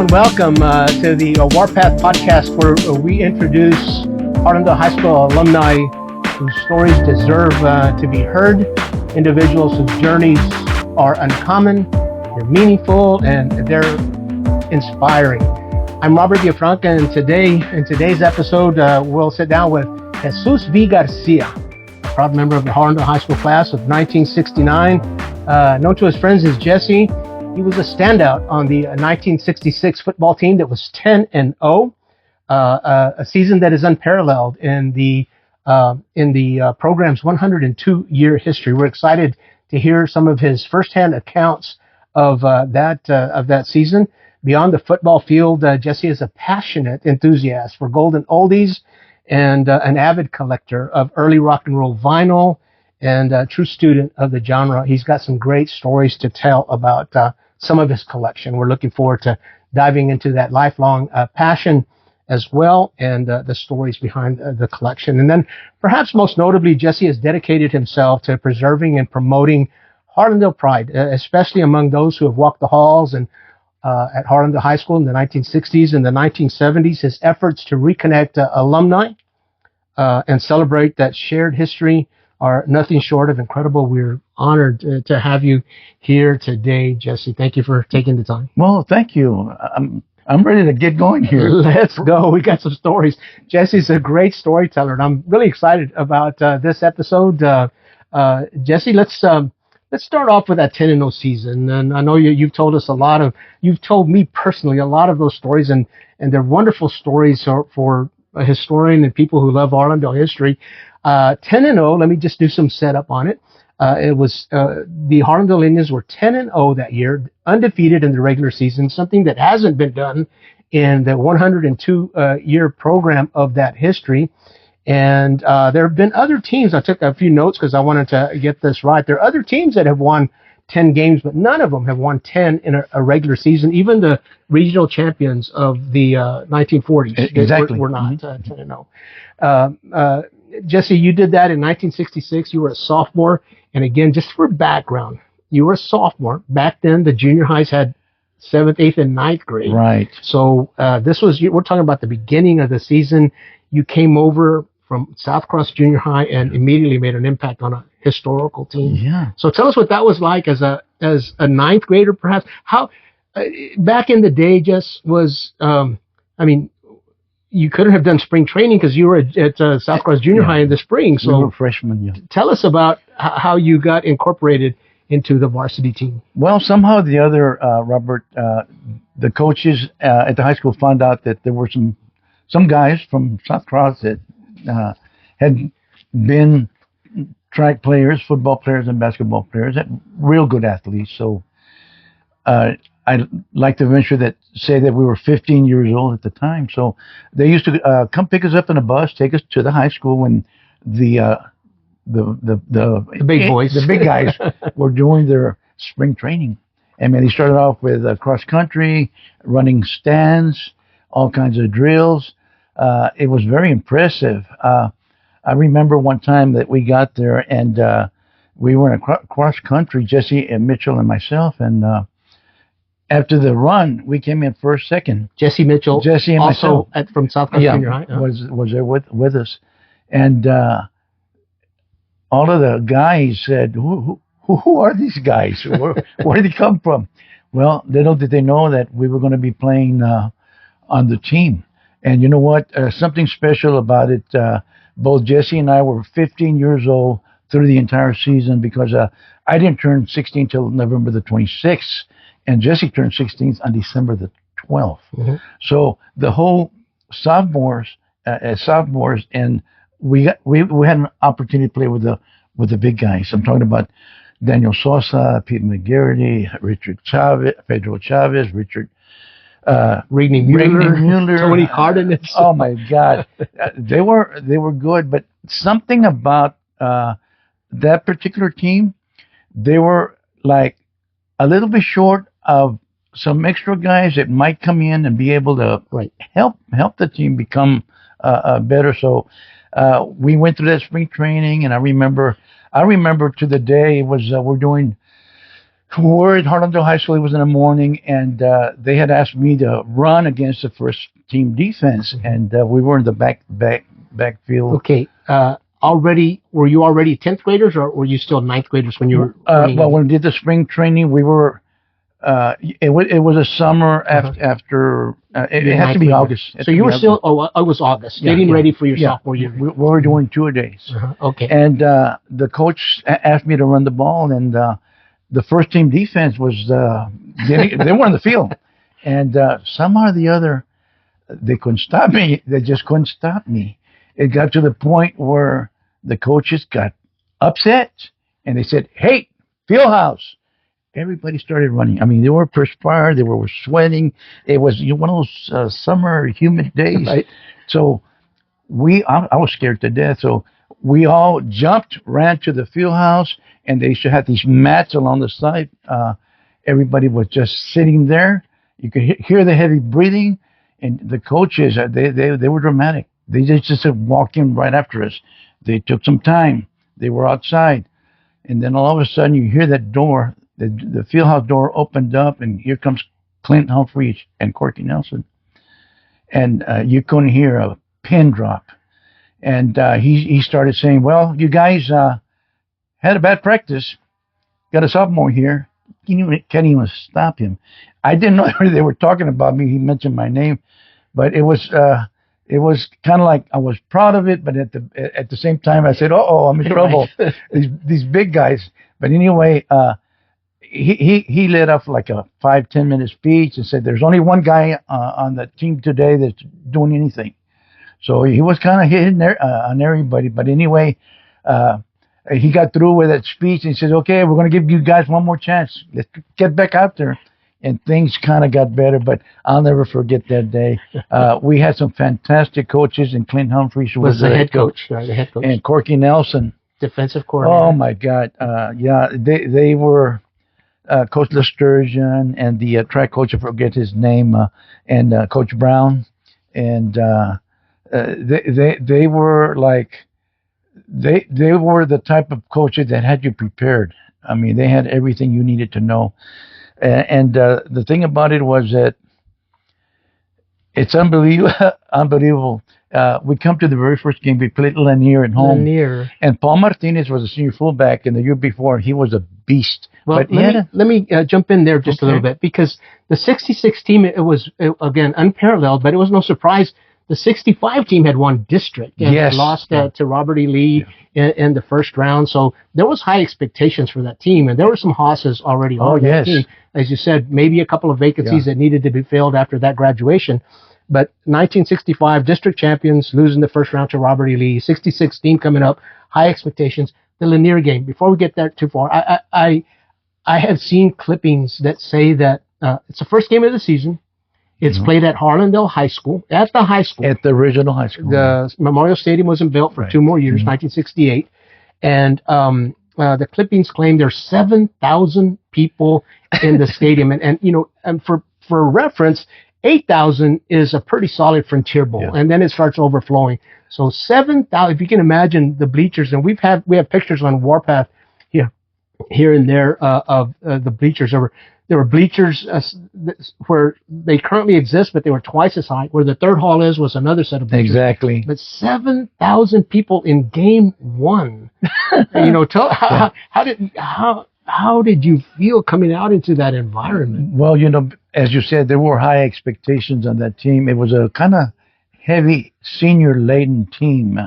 and welcome to the Warpath Podcast, where we introduce Harlandale High School alumni whose stories deserve to be heard, individuals whose journeys are uncommon, they're meaningful, and they're inspiring. I'm Robert Villafranca, and in today's episode, we'll sit down with Jesse Garcia, a proud member of the Harlandale High School Class of 1969. Known to his friends as Jesse, he was a standout on the 1966 football team that was 10-0, a season that is unparalleled in the program's 102-year history. We're excited to hear some of his firsthand accounts of that season. Beyond the football field, Jesse is a passionate enthusiast for Golden Oldies and an avid collector of early rock and roll vinyl and a true student of the genre. He's got some great stories to tell about some of his collection. We're looking forward to diving into that lifelong passion as well, and the stories behind the collection. And then perhaps most notably, Jesse has dedicated himself to preserving and promoting Harlandale pride, especially among those who have walked the halls and at Harlandale High School in the 1960s and the 1970s. His efforts to reconnect alumni and celebrate that shared history are nothing short of incredible. We're honored to have you here today, Jesse. Thank you for taking the time. Well, thank you. I'm ready to get going here. Let's go. We got some stories. Jesse's a great storyteller, and I'm really excited about this episode. Jesse, let's start off with that 10-0 season. And I know you've told us you've told me personally a lot of those stories, and they're wonderful stories for a historian and people who love Harlandale history. 10-0, let me just do some setup on it. It was the Harlandale Indians were 10-0 that year, undefeated in the regular season, something that hasn't been done in the 102-year program of that history. And there have been other teams. I took a few notes because I wanted to get this right. There are other teams that have won 10 games, but none of them have won 10 in a regular season. Even the regional champions of the 1940s exactly were not 10-0. Jesse, you did that in 1966. You were a sophomore. And again, just for background, you were a sophomore. Back then, the junior highs had 7th, 8th, and 9th grade. Right. So we're talking about the beginning of the season. You came over from South Cross Junior High and immediately made an impact on a historical team. Yeah. So tell us what that was like as a 9th grader, perhaps. How back in the day, Jess, was you couldn't have done spring training because you were at South Cross Junior High in the spring. So we were freshmen, yeah. Tell us about how you got incorporated into the varsity team. Well, somehow or the other, Robert, the coaches at the high school found out that there were some guys from South Cross that had been track players, football players, and basketball players, and real good athletes. So I'd like to venture that say that we were 15 years old at the time. So they used to come pick us up in a bus, take us to the high school when the big boys, the big guys were doing their spring training. And man, they started off with cross country, running stands, all kinds of drills. It was very impressive. I remember one time that we got there and we were in a cross country, Jesse and Mitchell and myself, and after the run, we came in first, second. Jesse Mitchell, Jesse and also myself, from South Cross Junior High, was there with us, and all of the guys said, "Who are these guys? Where did they come from?" Well, little did they know that we were going to be playing on the team, and you know what? Something special about it. Both Jesse and I were 15 years old through the entire season because I didn't turn 16 till November the 26th. And Jesse turned 16 on December the 12th. Mm-hmm. So the whole sophomores, and we had an opportunity to play with the big guys. I'm talking about Daniel Sosa, Pete McGarity, Richard Chavez, Pedro Chavez, Richard Rigney Mueller, Tony Cardenas. Oh my God, they were good, but something about that particular team, they were like a little bit short of some extra guys that might come in and be able to help the team become better. So we went through that spring training, and I remember to the day it was we're doing we're at Harlandale High School. It was in the morning, and they had asked me to run against the first team defense, and we were in the backfield. Okay. Were you already 10th graders, or were you still 9th graders when you were? Well, when we did the spring training, we were. It was a summer after. It had to be August. So you were still. Oh, it was August. Getting ready for your sophomore year. We were doing 2-a-days. Okay. And the coach asked me to run the ball, and the first team defense was they were on the field, and somehow or the other, they couldn't stop me. They just couldn't stop me. It got to the point where the coaches got upset, and they said, "Hey, field house." Everybody started running. I mean, they were perspired. They were sweating. It was one of those summer humid days. Right. So I was scared to death. So we all jumped, ran to the field house, and they had these mats along the side. Everybody was just sitting there. You could hear the heavy breathing, and the coaches they were dramatic. They just walked in right after us. They took some time. They were outside, and then all of a sudden you hear that door. The fieldhouse door opened up, and here comes Clint Humphreys and Corky Nelson. And you couldn't hear a pin drop. And he started saying, "Well, you guys had a bad practice. Got a sophomore here. Can't even stop him." I didn't know they were talking about me. He mentioned my name. But it was kind of like I was proud of it, but at the same time, I said, "Oh, I'm in trouble." These big guys. But anyway, he led off like a 5-10 minute speech and said, "There's only one guy on the team today that's doing anything." So he was kind of hitting on everybody. But anyway, he got through with that speech and he said, "Okay, we're going to give you guys one more chance. Let's get back out there." And things kind of got better, but I'll never forget that day. We had some fantastic coaches, and Clint Humphreys was the head coach. The head coach. And Corky Nelson, defensive coordinator. Oh my God! They were Coach Lesturgeon and the track coach. I forget his name, and Coach Brown, and they were like they were the type of coaches that had you prepared. I mean, they had everything you needed to know. And the thing about it was that it's unbelievable. We come to the very first game. We played Lanier at home. Lanier. And Paul Martinez was a senior fullback, and the year before he was a beast. Well, but let me jump in there just a little bit, because the 66 team, it was, again, unparalleled, but it was no surprise. The 65 team had won district and lost to Robert E. Lee in the first round. So there was high expectations for that team, and there were some hosses already on that team. As you said, maybe a couple of vacancies that needed to be filled after that graduation. But 1965 district champions, losing the first round to Robert E. Lee. 66 team coming up, high expectations. The Lanier game. Before we get there too far, I have seen clippings that say that it's the first game of the season. It's played at Harlandale High School, at the high school. At the original high school. The Memorial Stadium wasn't built for 2 more years, 1968. And the clippings claim there's 7,000 people in the stadium. And for reference, 8,000 is a pretty solid Frontier Bowl. And then it starts overflowing. So 7,000, if you can imagine the bleachers, and we have pictures on Warpath here and there of the bleachers. There were bleachers where they currently exist, but they were twice as high. Where the third hall was another set of bleachers. Exactly. But 7,000 people in game one. How did you feel coming out into that environment? Well, as you said, there were high expectations on that team. It was a kind of heavy senior-laden team.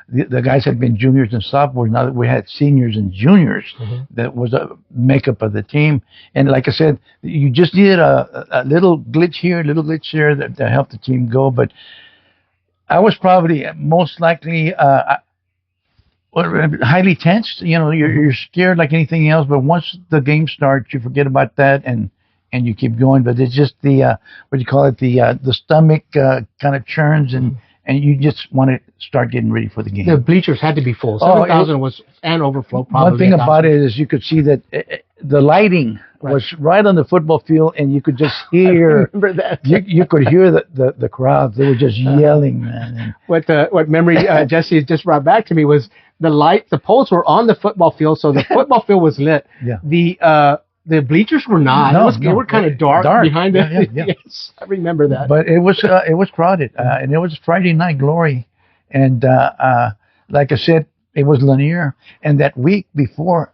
The guys had been juniors and sophomores. Now that we had seniors and juniors, that was a makeup of the team. And like I said, you just needed a little glitch here, a little glitch there to help the team go. But I was probably most likely highly tensed. You're scared like anything else. But once the game starts, you forget about that and you keep going. But it's just the the stomach kind of churns and you just want to start getting ready for the game. The bleachers had to be full. 7,000 was an overflow. Probably. One thing about it is you could see that the lighting was right on the football field, and you could just hear. I remember that. You could hear the crowd. They were just yelling, man. What memory Jesse just brought back to me was the poles were on the football field, so the football field was lit. Yeah. The bleachers were not. No, They were kind of dark behind it. Yeah. Yes, I remember that. But it was crowded, and it was Friday night glory, and like I said, it was Lanier. And that week before,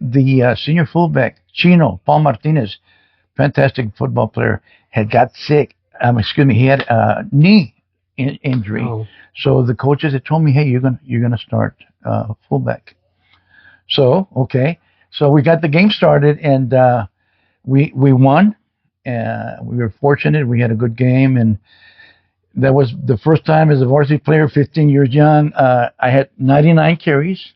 the senior fullback Chino Paul Martinez, fantastic football player, had got sick. He had a knee injury. Oh. So the coaches had told me, "Hey, you're gonna start fullback." So okay, so we got the game started, and we won. We were fortunate. We had a good game, and that was the first time as a varsity player, 15 years young. I had 99 carries.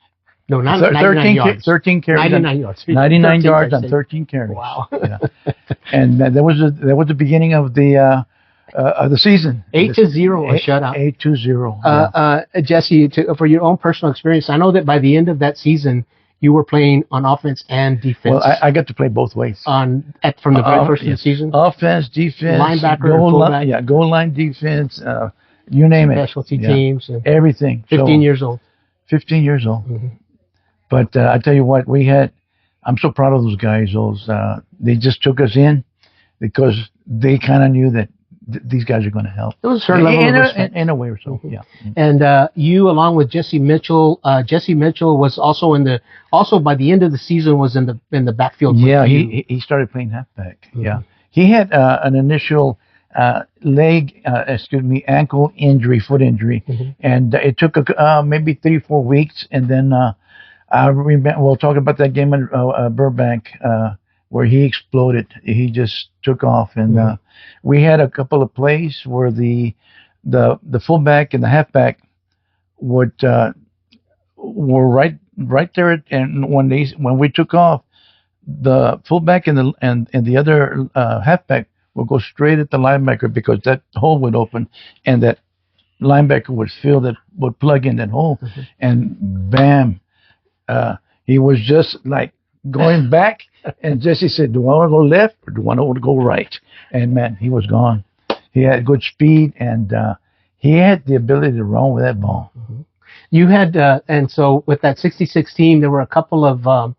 No, not 99 yards. 13 carries. 99 yards. 99 yards on 13 carries. Wow. Yeah. And that was the beginning of the season. 8-0 a shutout. 8-0. Jesse, for your own personal experience, I know that by the end of that season, you were playing on offense and defense. Well, I got to play both ways. From the very first of the season? Offense, defense. Linebacker, fullback. Goal line defense, you name it. Specialty teams. Everything. 15 years old. 15 years old. Mm-hmm. But I tell you what, I'm so proud of those guys. They just took us in because they kind of knew that these guys are going to help. It was a certain level of respect. In a way or so, Mm-hmm. yeah. And you, along with Jesse Mitchell, was also by the end of the season was in the backfield. Yeah, he started playing halfback. Mm-hmm. Yeah, he had an initial ankle injury, foot injury, mm-hmm. and it took maybe 3-4 weeks, and then I remember we'll talk about that game in Burbank where he exploded. He just took off, and mm-hmm. We had a couple of plays where the fullback and the halfback were right there, and when we took off, the fullback and the other halfback would go straight at the linebacker because that hole would open, and that linebacker would plug in that hole, mm-hmm. and bam, he was just like going back. And Jesse said, "Do I want to go left or do I want to go right?" And man, he was gone. He had good speed, and he had the ability to run with that ball. Mm-hmm. You had, and so with that 66 team, there were a couple of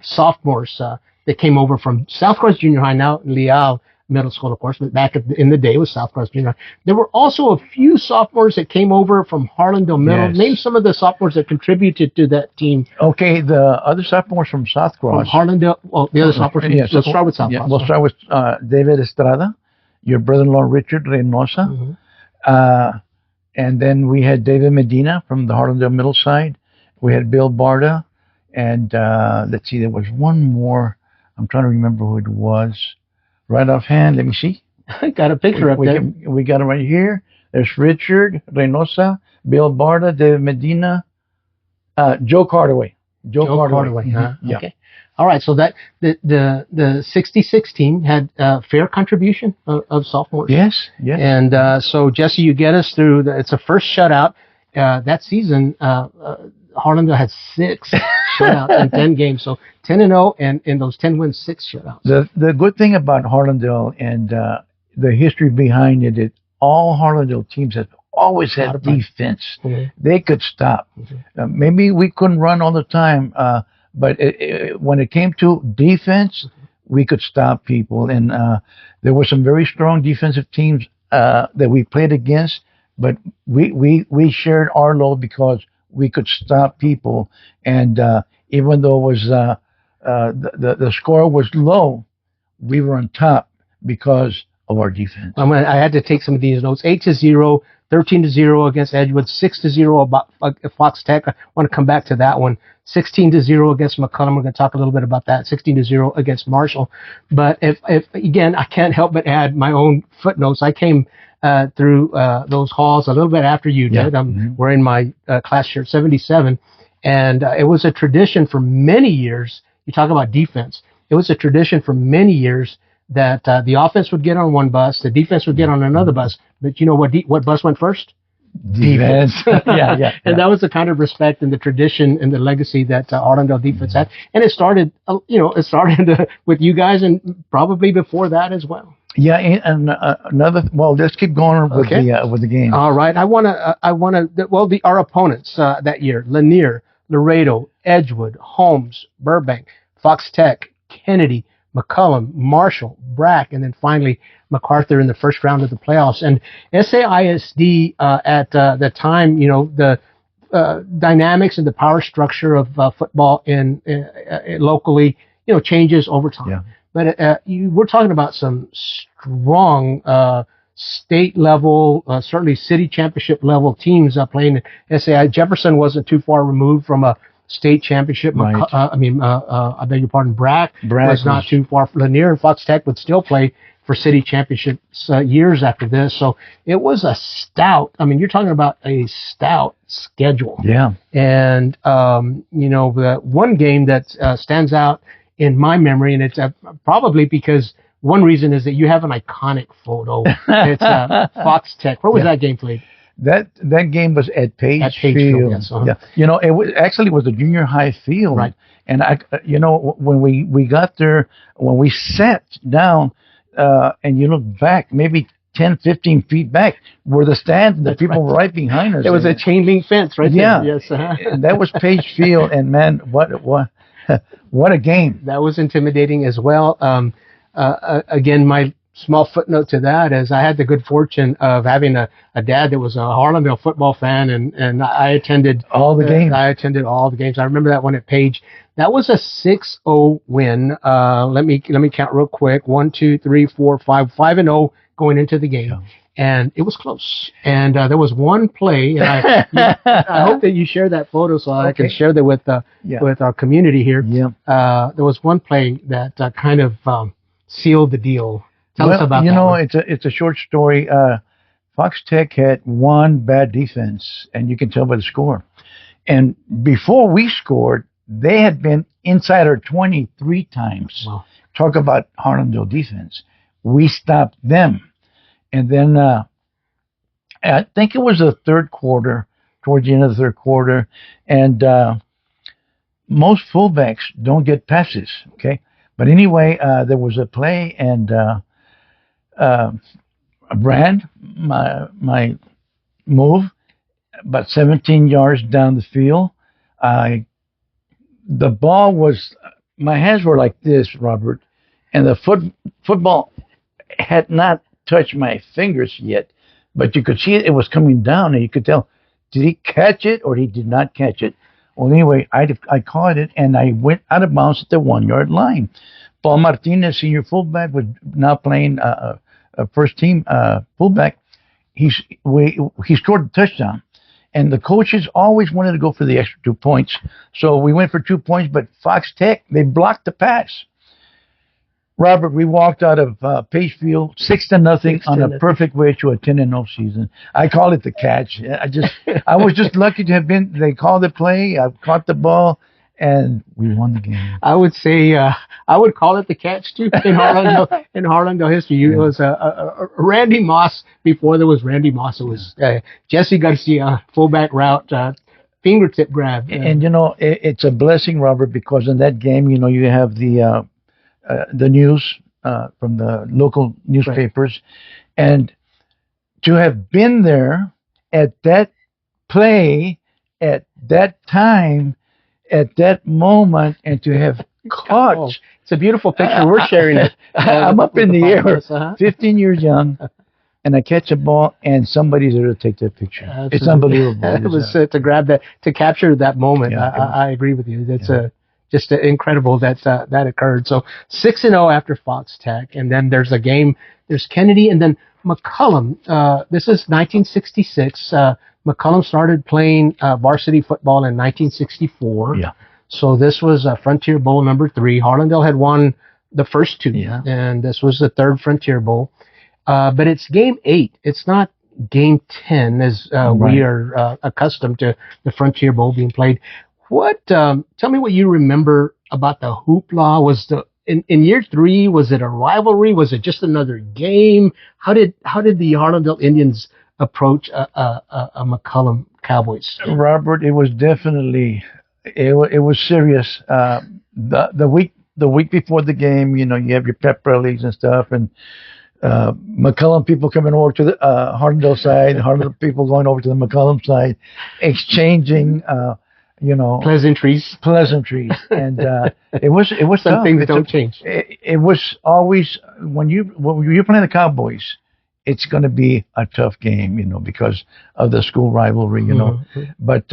sophomores that came over from South Cross Junior High, now Leal Middle School, of course, but back in the day it was South Cross Junior High. There were also a few sophomores that came over from Harlandale Middle. Yes. Name some of the sophomores that contributed to that team. Okay, the other sophomores from South Cross. From Harlandale, the other sophomores. Let's start with South Cross. We'll start with David Estrada, your brother-in-law Richard Reynosa. Mm-hmm. And then we had David Medina from the Harlandale Middle side. We had Bill Barda. And let's see, there was one more. I'm trying to remember who it was. Right offhand, let me see. I got a picture up there. We got it right here. There's Richard Reynosa, Bill Barda, David Medina, Joe Cardaway. Joe Cardaway. Huh? Mm-hmm. Yeah. Okay. All right. So that the 66 team had fair contribution of sophomores. Yes. And so Jesse, you get us through. It's a first shutout that season. Harlandale had 6 shutouts in 10 games, so 10-0, and in those 10 wins, 6 shutouts. The good thing about Harlandale and the history behind it, all Harlandale teams have always had defense. Mm-hmm. They could stop. Mm-hmm. Maybe we couldn't run all the time, but when it came to defense, mm-hmm. we could stop people. And there were some very strong defensive teams that we played against, but we shared our load because we could stop people, and even though it was the score was low, we were on top because of our defense. I had to take some of these notes. 8-0, 13-0 against Edgewood, 6-0 about Fox Tech. I want to come back to that one. 16-0 against McCollum. We're going to talk a little bit about that. 16-0 against Marshall. But if again, I can't help but add my own footnotes. I came through those halls a little bit after you did. I'm wearing my class shirt, 77. And it was a tradition for many years. You talk about defense. It was a tradition for many years that the offense would get on one bus, the defense would get on another bus. But you know what bus went first? Defense. Yeah. And that was the kind of respect and the tradition and the legacy that Harlandale defense had. And it started, with you guys, and probably before that as well. Yeah, and let's keep going with the game. All right, our opponents that year: Lanier, Laredo, Edgewood, Holmes, Burbank, Fox Tech, Kennedy, McCullum, Marshall, Brack, and then finally MacArthur in the first round of the playoffs. And SAISD at the time, the dynamics and the power structure of football in locally, changes over time. Yeah. But we're talking about some strong state level, certainly city championship level teams playing in SAI. Jefferson wasn't too far removed from a state championship. Right. I beg your pardon. Brack was not too far. Lanier and Fox Tech would still play for city championships years after this. So it was a stout. I mean, you're talking about a stout schedule. Yeah. And, the one game that stands out in my memory, and it's probably because one reason is that you have an iconic photo. It's Fox Tech. Where was that game played? That game was at Page Field. Yes, uh-huh. Yeah. It was a junior high field. Right. And when we got there, when we sat down, and you look back, maybe 10, 15 feet back, were the stands, and the people right behind us. There was a chain link fence right there. Yeah. Yes. Uh-huh. That was Page Field, and man, what a game. That was intimidating as well. Again, my small footnote to that is I had the good fortune of having a dad that was a Harlandale football fan, and I attended all the games. I attended all the games. I remember that one at Page. That was a 6-0 win. Let me count real quick. 1, 2, 3, 4, 5, 5-0 going into the game. Yeah. And it was close. And there was one play, and I hope that you share that photo so I can share that with our community here. Yeah. There was one play that kind of sealed the deal. Tell us about that. It's a short story. Fox Tech had one bad defense, and you can tell by the score. And before we scored, they had been inside our 23 times. Wow. Talk about Harlandale defense. We stopped them. And then I think it was the third quarter, towards the end of the third quarter, and most fullbacks don't get passes, okay? But anyway, there was a play, and Brand, my move, about 17 yards down the field, the ball was, my hands were like this, Robert, and the football had not touched my fingers yet, but you could see it was coming down, and you could tell, did he catch it or he did not catch it? Well, anyway, I caught it, and I went out of bounds at the 1 yard line. Paul Martinez, senior fullback, was now playing a first team fullback. He scored the touchdown. And the coaches always wanted to go for the extra 2 points. So we went for 2 points, but Fox Tech, they blocked the pass. Robert, we walked out of Page Field 6-0 on a perfect way to a 10-0 season. I call it the catch. I was just lucky to have been, they called the play, I caught the ball, and we won the game. I would say, I would call it the catch too in Harlandale history. It was Randy Moss before there was Randy Moss. It was Jesse Garcia, fullback route, fingertip grab. And it's a blessing, Robert, because in that game, you have the news from the local newspapers, right. And to have been there at that play, at that time, at that moment, and to have caught. It's a beautiful picture. We're sharing it. I'm up in the air, 15 years young, and I catch a ball, and somebody's there to take that picture. Absolutely. It's unbelievable. It was to grab that, to capture that moment. Yeah, I agree with you. That's just incredible that occurred. So 6-0 after Fox Tech, and then there's a game. There's Kennedy, and then McCullum. This is 1966. McCullum started playing varsity football in 1964. Yeah. So this was Frontier Bowl number 3. Harlandale had won the first 2, and this was the 3rd Frontier Bowl. But it's game 8. It's not game 10 as we are accustomed to the Frontier Bowl being played. Tell me what you remember about the hoopla. Was in year 3, was it a rivalry? Was it just another game? How did the Harlandale Indians approach a McCullum Cowboys? Robert, it was definitely it was serious. The week before the game, you have your pep rallies and stuff, and McCullum people coming over to the Harlandale side, Harlandale people going over to the McCullum side, exchanging. pleasantries, and it was some tough. things don't change. It was always when you're playing the Cowboys, it's going to be a tough game, because of the school rivalry, But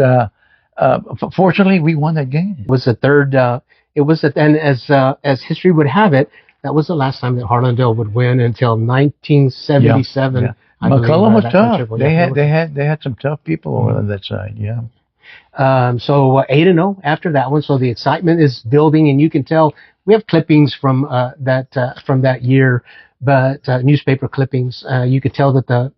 fortunately, we won that game. It was the third. And as history would have it, that was the last time that Harlandale would win until 1977. Yeah. McCullum was tough. They had some tough people over that side. Yeah. So 8-0 after that one. So the excitement is building, and you can tell we have clippings from that year, but newspaper clippings. You could tell that the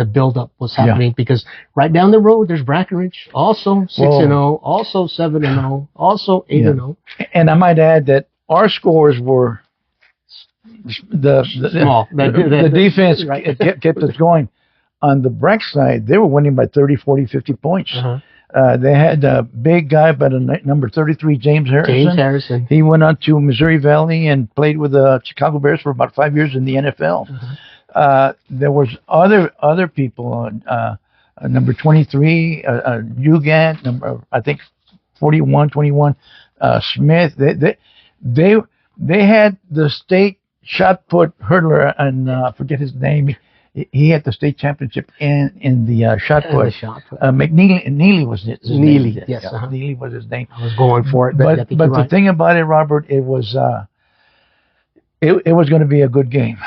buildup was happening because right down the road there's Brackenridge, also 6-0, also 7-0, also 8-0. And I might add that our scores were small. The defense kept us going. On the Brack side, they were winning by 30, 40, 50 points. They had a big guy by the number 33, James Harrison. He went on to Missouri Valley and played with the Chicago Bears for about 5 years in the NFL. There was other people. Number 23, Ugat. Number I think 41, 21. Smith. They had the state shot put hurdler, and forget his name. He had the state championship in the shot put. McNeely was his name. Yes. Neely was his name. I was going for it, but the thing about it, Robert, it was going to be a good game.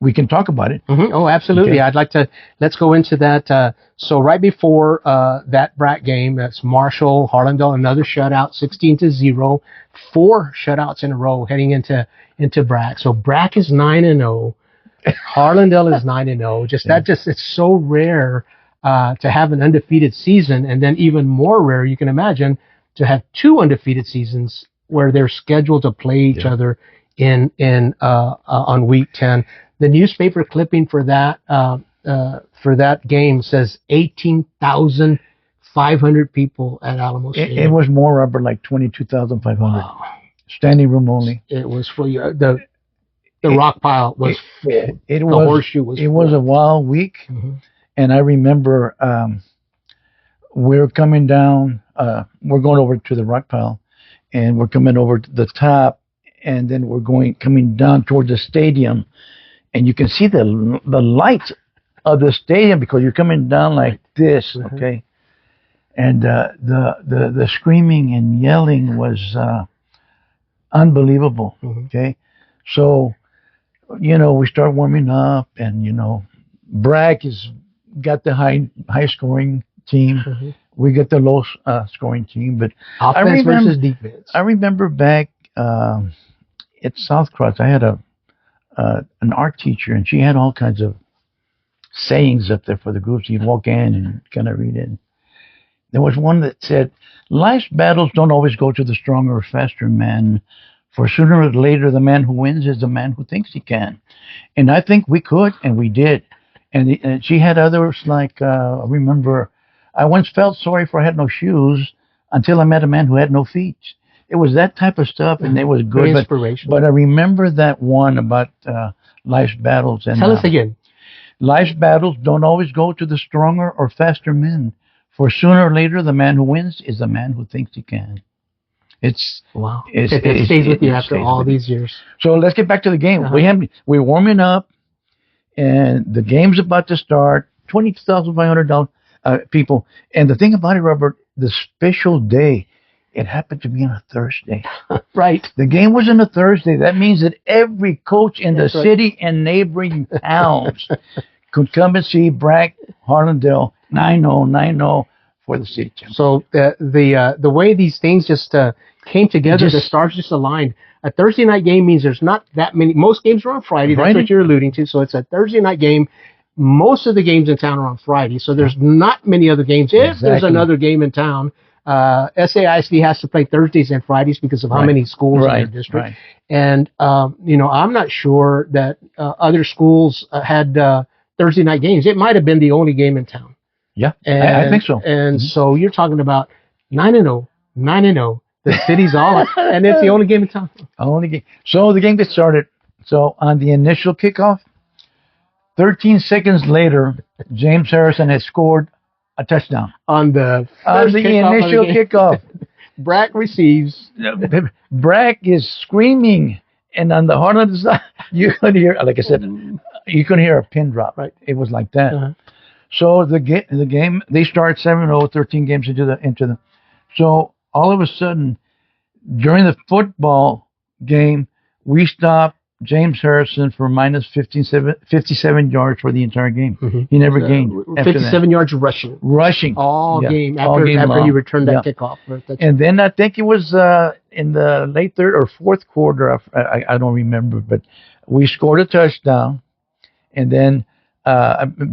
We can talk about it. Oh, absolutely. Okay. I'd like to. Let's go into that. So right before that Brack game, that's Marshall, Harlandale, another shutout, 16-0, 4 shutouts in a row heading into Brack. So Brack is 9-0. Harlandale is 9-0. It's so rare to have an undefeated season, and then even more rare, you can imagine, to have 2 undefeated seasons where they're scheduled to play each other on week 10. The newspaper clipping for that game says 18,500 people at Alamo Stadium. It was more, Robert, like 22,500. Wow. Standing room only. It was for you. The rock pile was full. The horseshoe was full. It was a wild week. And I remember we're coming down, we're going over to the rock pile, and we're coming over to the top, and then we're coming down toward the stadium, and you can see the lights of the stadium because you're coming down like this, okay? And the screaming and yelling was unbelievable, okay? So, we start warming up, and, Brack got the high scoring team. We got the low scoring team. But offense versus defense. I remember back at South Cross, I had an art teacher, and she had all kinds of sayings up there for the groups. You'd walk in and kind of read it. There was one that said, "Life's battles don't always go to the stronger or faster man. For sooner or later, the man who wins is the man who thinks he can." And I think we could, and we did. And she had others like, I remember, I once felt sorry for I had no shoes until I met a man who had no feet. It was that type of stuff, and it was good. Very inspirational. But I remember that one about life's battles. And tell us again. Life's battles don't always go to the stronger or faster men. For sooner or later, the man who wins is the man who thinks he can. It's wow. It stays with you after all these years. So let's get back to the game. We're warming up, and the game's about to start. 20,500 people. And the thing about it, Robert, the special day, it happened to be on a Thursday. Right. The game was on a Thursday. That means that every coach in the city and neighboring towns could come and see Brack, Harlandale, 9-0 for the city championship. So the way these things just came together, the stars just aligned. A Thursday night game means there's not that many. Most games are on Friday. That's what you're alluding to. So it's a Thursday night game. Most of the games in town are on Friday. So there's not many other games. If there's another game in town, SAISD has to play Thursdays and Fridays because of how many schools in their district. And, I'm not sure that other schools had Thursday night games. It might have been the only game in town. Yeah, I think so. And so you're talking about 9-0. The city's all, and it's the only game in town. Only game. So the game gets started. So on the initial kickoff, 13 seconds later, James Harrison had scored A touchdown. On the initial kickoff. Brack receives. Brack is screaming, and on the Harlandale side, you could hear, like I said, you could hear a pin drop. Right. It was like that. Uh-huh. So the game, they start 7-0, 13 games into the. So all of a sudden, during the football game, we stopped James Harrison for minus 57 yards for the entire game. Mm-hmm. He never gained. 57 yards rushing. All game after he returned that kickoff. And then I think it was in the late third or fourth quarter. I don't remember, but we scored a touchdown, and then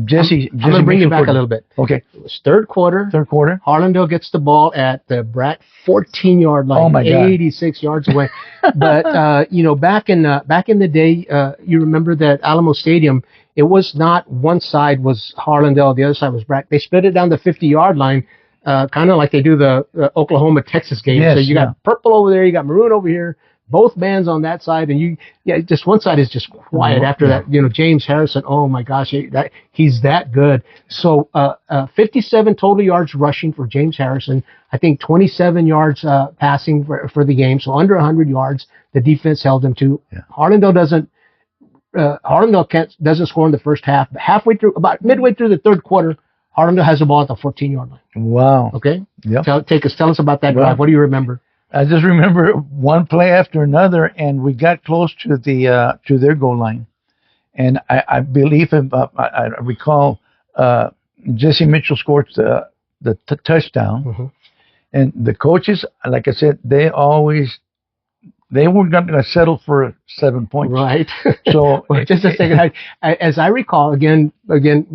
Jesse. I'm going to bring you back a little bit. Okay. It was third quarter. Harlandale gets the ball at the Brack 14-yard line. Oh my God. 86 yards away. But back in the day, you remember that Alamo Stadium. It was not one side was Harlandale, the other side was Brack. They split it down the 50-yard line, kind of like they do the Oklahoma-Texas game. Yes, so you got purple over there, you got maroon over here. Both bands on that side, and just one side is just quiet after that. James Harrison, oh my gosh, he's that good. So 57 total yards rushing for James Harrison. I think 27 yards passing for the game, so under 100 yards. The defense held him to. Yeah. Harlandale doesn't score in the first half, but about midway through the third quarter, Harlandale has the ball at the 14-yard line. Wow. Okay. Yep. Tell us about that drive. What do you remember? I just remember one play after another, and we got close to their goal line, and I believe I recall Jesse Mitchell scored the touchdown, mm-hmm. and the coaches, like I said, they were going to settle for 7 points. Right. So just a second. As I recall, again,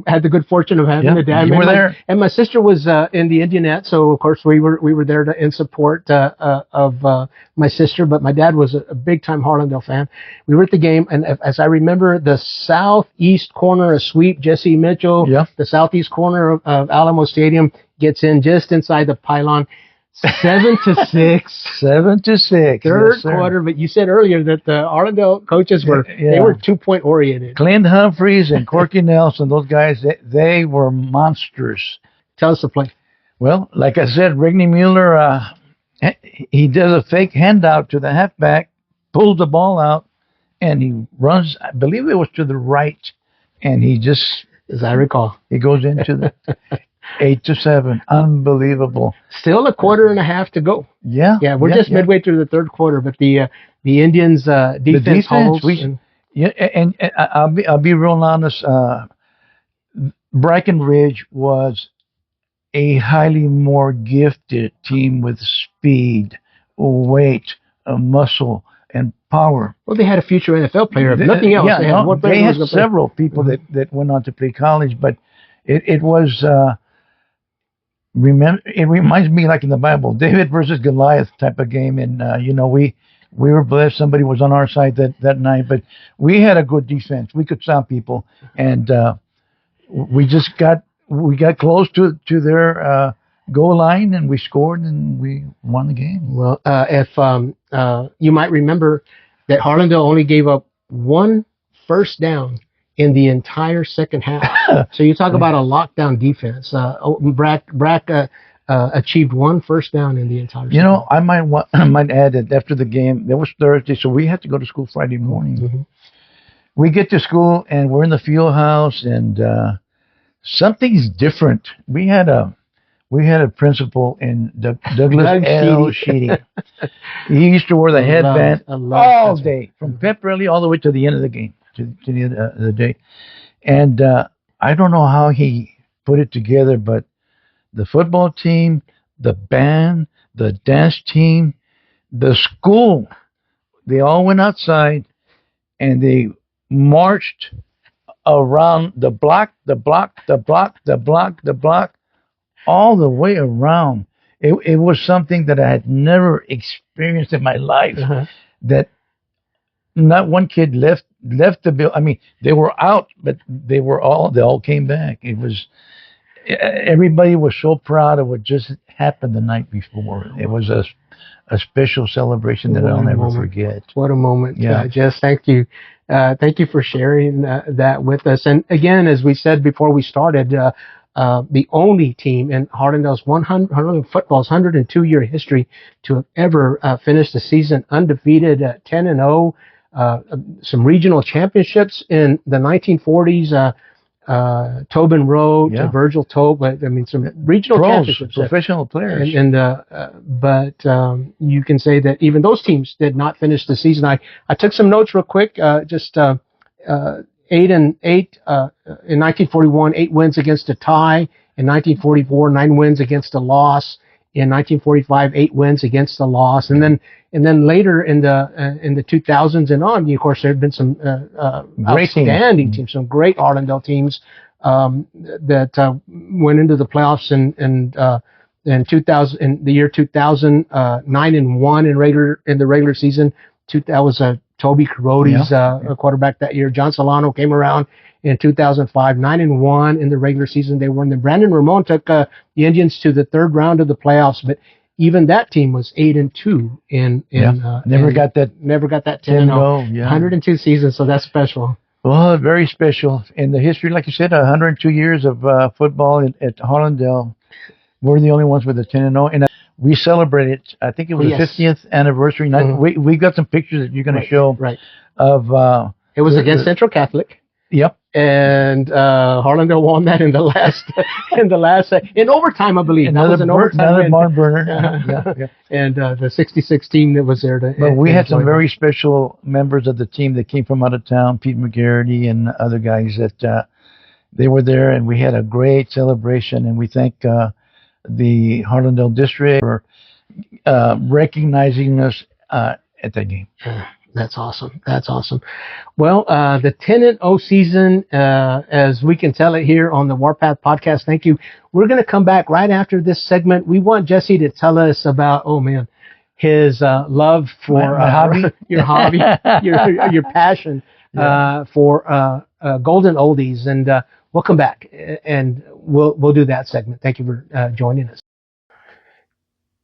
had the good fortune of having a dad. You were there, and my sister was in the Indianette, so of course we were there in support of my sister. But my dad was a big time Harlandale fan. We were at the game, and as I remember, the southeast corner of sweep Jesse Mitchell, the southeast corner of Alamo Stadium gets in just inside the pylon. 7-6. 7-6. Third quarter, but you said earlier that the Harlandale coaches were 2-point oriented. Clint Humphreys and Corky Nelson, those guys, they were monsters. Tell us the play. Well, like I said, Rigney Mueller, he does a fake handout to the halfback, pulls the ball out, and he runs, I believe it was to the right, and he just, as I recall, he goes into the 8-7. Unbelievable. Still a quarter and a half to go. Yeah. We're just midway through the third quarter, but the Indians defense holds. And I'll be real honest. Breckenridge was a highly more gifted team with speed, weight, muscle, and power. Well, they had a future NFL player. If nothing else, they had several people that went on to play college, but it was. It reminds me, like in the Bible, David versus Goliath type of game, and we were blessed. Somebody was on our side that night, but we had a good defense. We could stop people, and we got close to their goal line, and we scored, and we won the game. Well, if you might remember that Harlandale only gave up one first down in the entire second half. So you talk about a lockdown defense. Brack achieved one first down in the entire second half. I might add that after the game, that was Thursday, so we had to go to school Friday morning. Mm-hmm. We get to school, and we're in the field house, and something's different. We had a principal in Douglas L. Sheedy. He used to wear the headband all day, from pep rally all the way to the end of the game. To the end of the day. And I don't know how he put it together, but the football team, the band, the dance team, the school, they all went outside and they marched around the block, all the way around. It was something that I had never experienced in my life. Uh-huh. That not one kid left the bill. I mean, they were out, but they all came back. It was, everybody was so proud of what just happened the night before. It was a special celebration that I'll never forget. What a moment. Yeah. Jess, thank you. Thank you for sharing that with us. And again, as we said before we started, the only team in Harlandale's Harlandale football's 102-year history to have ever finished the season undefeated at 10-0. Some regional championships in the 1940s. Tobin Road, Virgil Tobe. I mean, some regional championships, professional players. But you can say that even those teams did not finish the season. I took some notes real quick. 8-8 in 1941, 8 wins against a tie. In 1944, 9 wins against a loss. In 1945, 8 wins against a loss. And then later in the 2000s and on, of course, there have been some outstanding teams, some great Harlandale teams that went into the playoffs in 2000, in the year 2000, 9-1 in the regular season. That was Toby Carote's quarterback that year. John Solano came around in 2005, 9-1 in the regular season. They won. Then Brandon Ramon took the Indians to the third round of the playoffs, but even that team was 8-2 never got that 10-0. 102 seasons, so that's special. Well, very special in the history, like you said, 102 years of football at Harlandale. We're the only ones with a 10-0, and we celebrated. I think it was the 50th anniversary night. Mm-hmm. We got some pictures that you're going to show. Right. Of it was against Central Catholic. Yep. And Harlandale won that in the last in overtime, I believe. Another barn burner. Yeah. And the 66 team that was there But we had some very special members of the team that came from out of town, Pete McGarity and other guys that they were there, and we had a great celebration, and we thank the Harlandale district for recognizing us at that game. That's awesome. That's awesome. Well, the 10-0 season, as we can tell it here on the Warpath Podcast. Thank you. We're going to come back right after this segment. We want Jesse to tell us about, his love for my hobby, your hobby, your passion for Golden Oldies, and we'll come back and we'll do that segment. Thank you for joining us.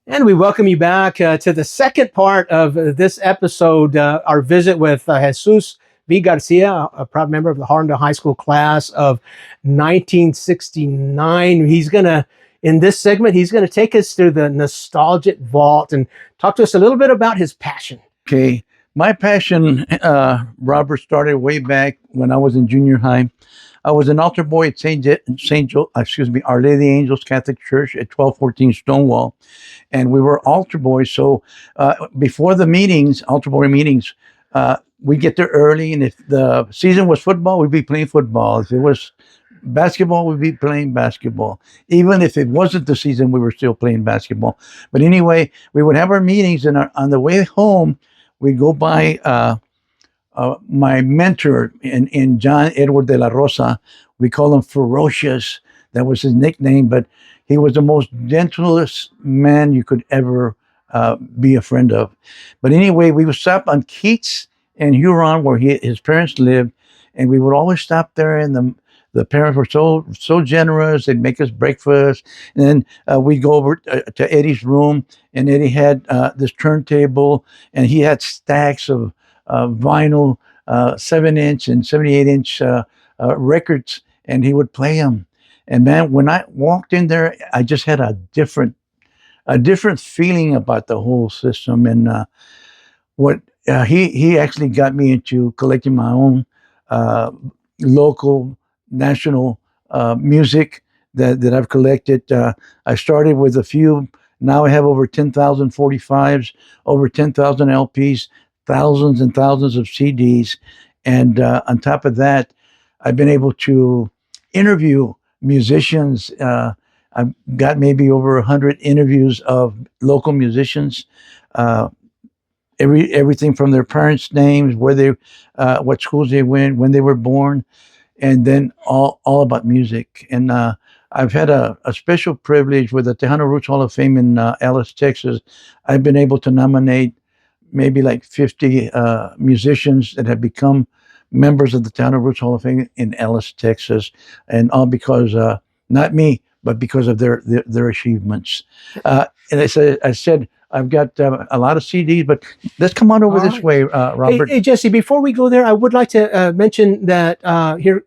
And we welcome you back to the second part of this episode, our visit with Jesus V. Garcia, a proud member of the Harlandale High School Class of 1969. In this segment, he's going to take us through the nostalgic vault and talk to us a little bit about his passion. Okay. My passion, Robert, started way back when I was in junior high. I was an altar boy at Our Lady of the Angels Catholic Church at 1214 Stonewall, and we were altar boys. So before the meetings, altar boy meetings, we'd get there early, and if the season was football, we'd be playing football. If it was basketball, we'd be playing basketball. Even if it wasn't the season, we were still playing basketball. But anyway, we would have our meetings, and on the way home, we'd go by my mentor in John Edward de la Rosa. We call him Ferocious. That was his nickname, but he was the most gentlest man you could ever be a friend of. But anyway, we would stop on Keats and Huron, where his parents lived, and we would always stop there, and the parents were so generous. They'd make us breakfast, and then we'd go over to Eddie's room, and Eddie had this turntable, and he had stacks of vinyl 7-inch and 78-inch records, and he would play them. And man, when I walked in there, I just had a different feeling about the whole system. And he actually got me into collecting my own local, national music that I've collected. I started with a few. Now I have over 10,000 45s, over 10,000 LPs, thousands and thousands of CDs. And on top of that, I've been able to interview musicians. I've got maybe over 100 interviews of local musicians, everything from their parents' names, where they, what schools they went, when they were born, and then all about music. And I've had a special privilege with the Tejano Roots Hall of Fame in Alice, Texas. I've been able to nominate maybe like 50 musicians that have become members of the Tejano Roots Hall of Fame in Alice, Texas, and all because not me, but because of their achievements. And I said I've got a lot of CDs, but let's come on over All this right. way, Hey, Robert. hey, Jesse, before we go there, I would like to mention that here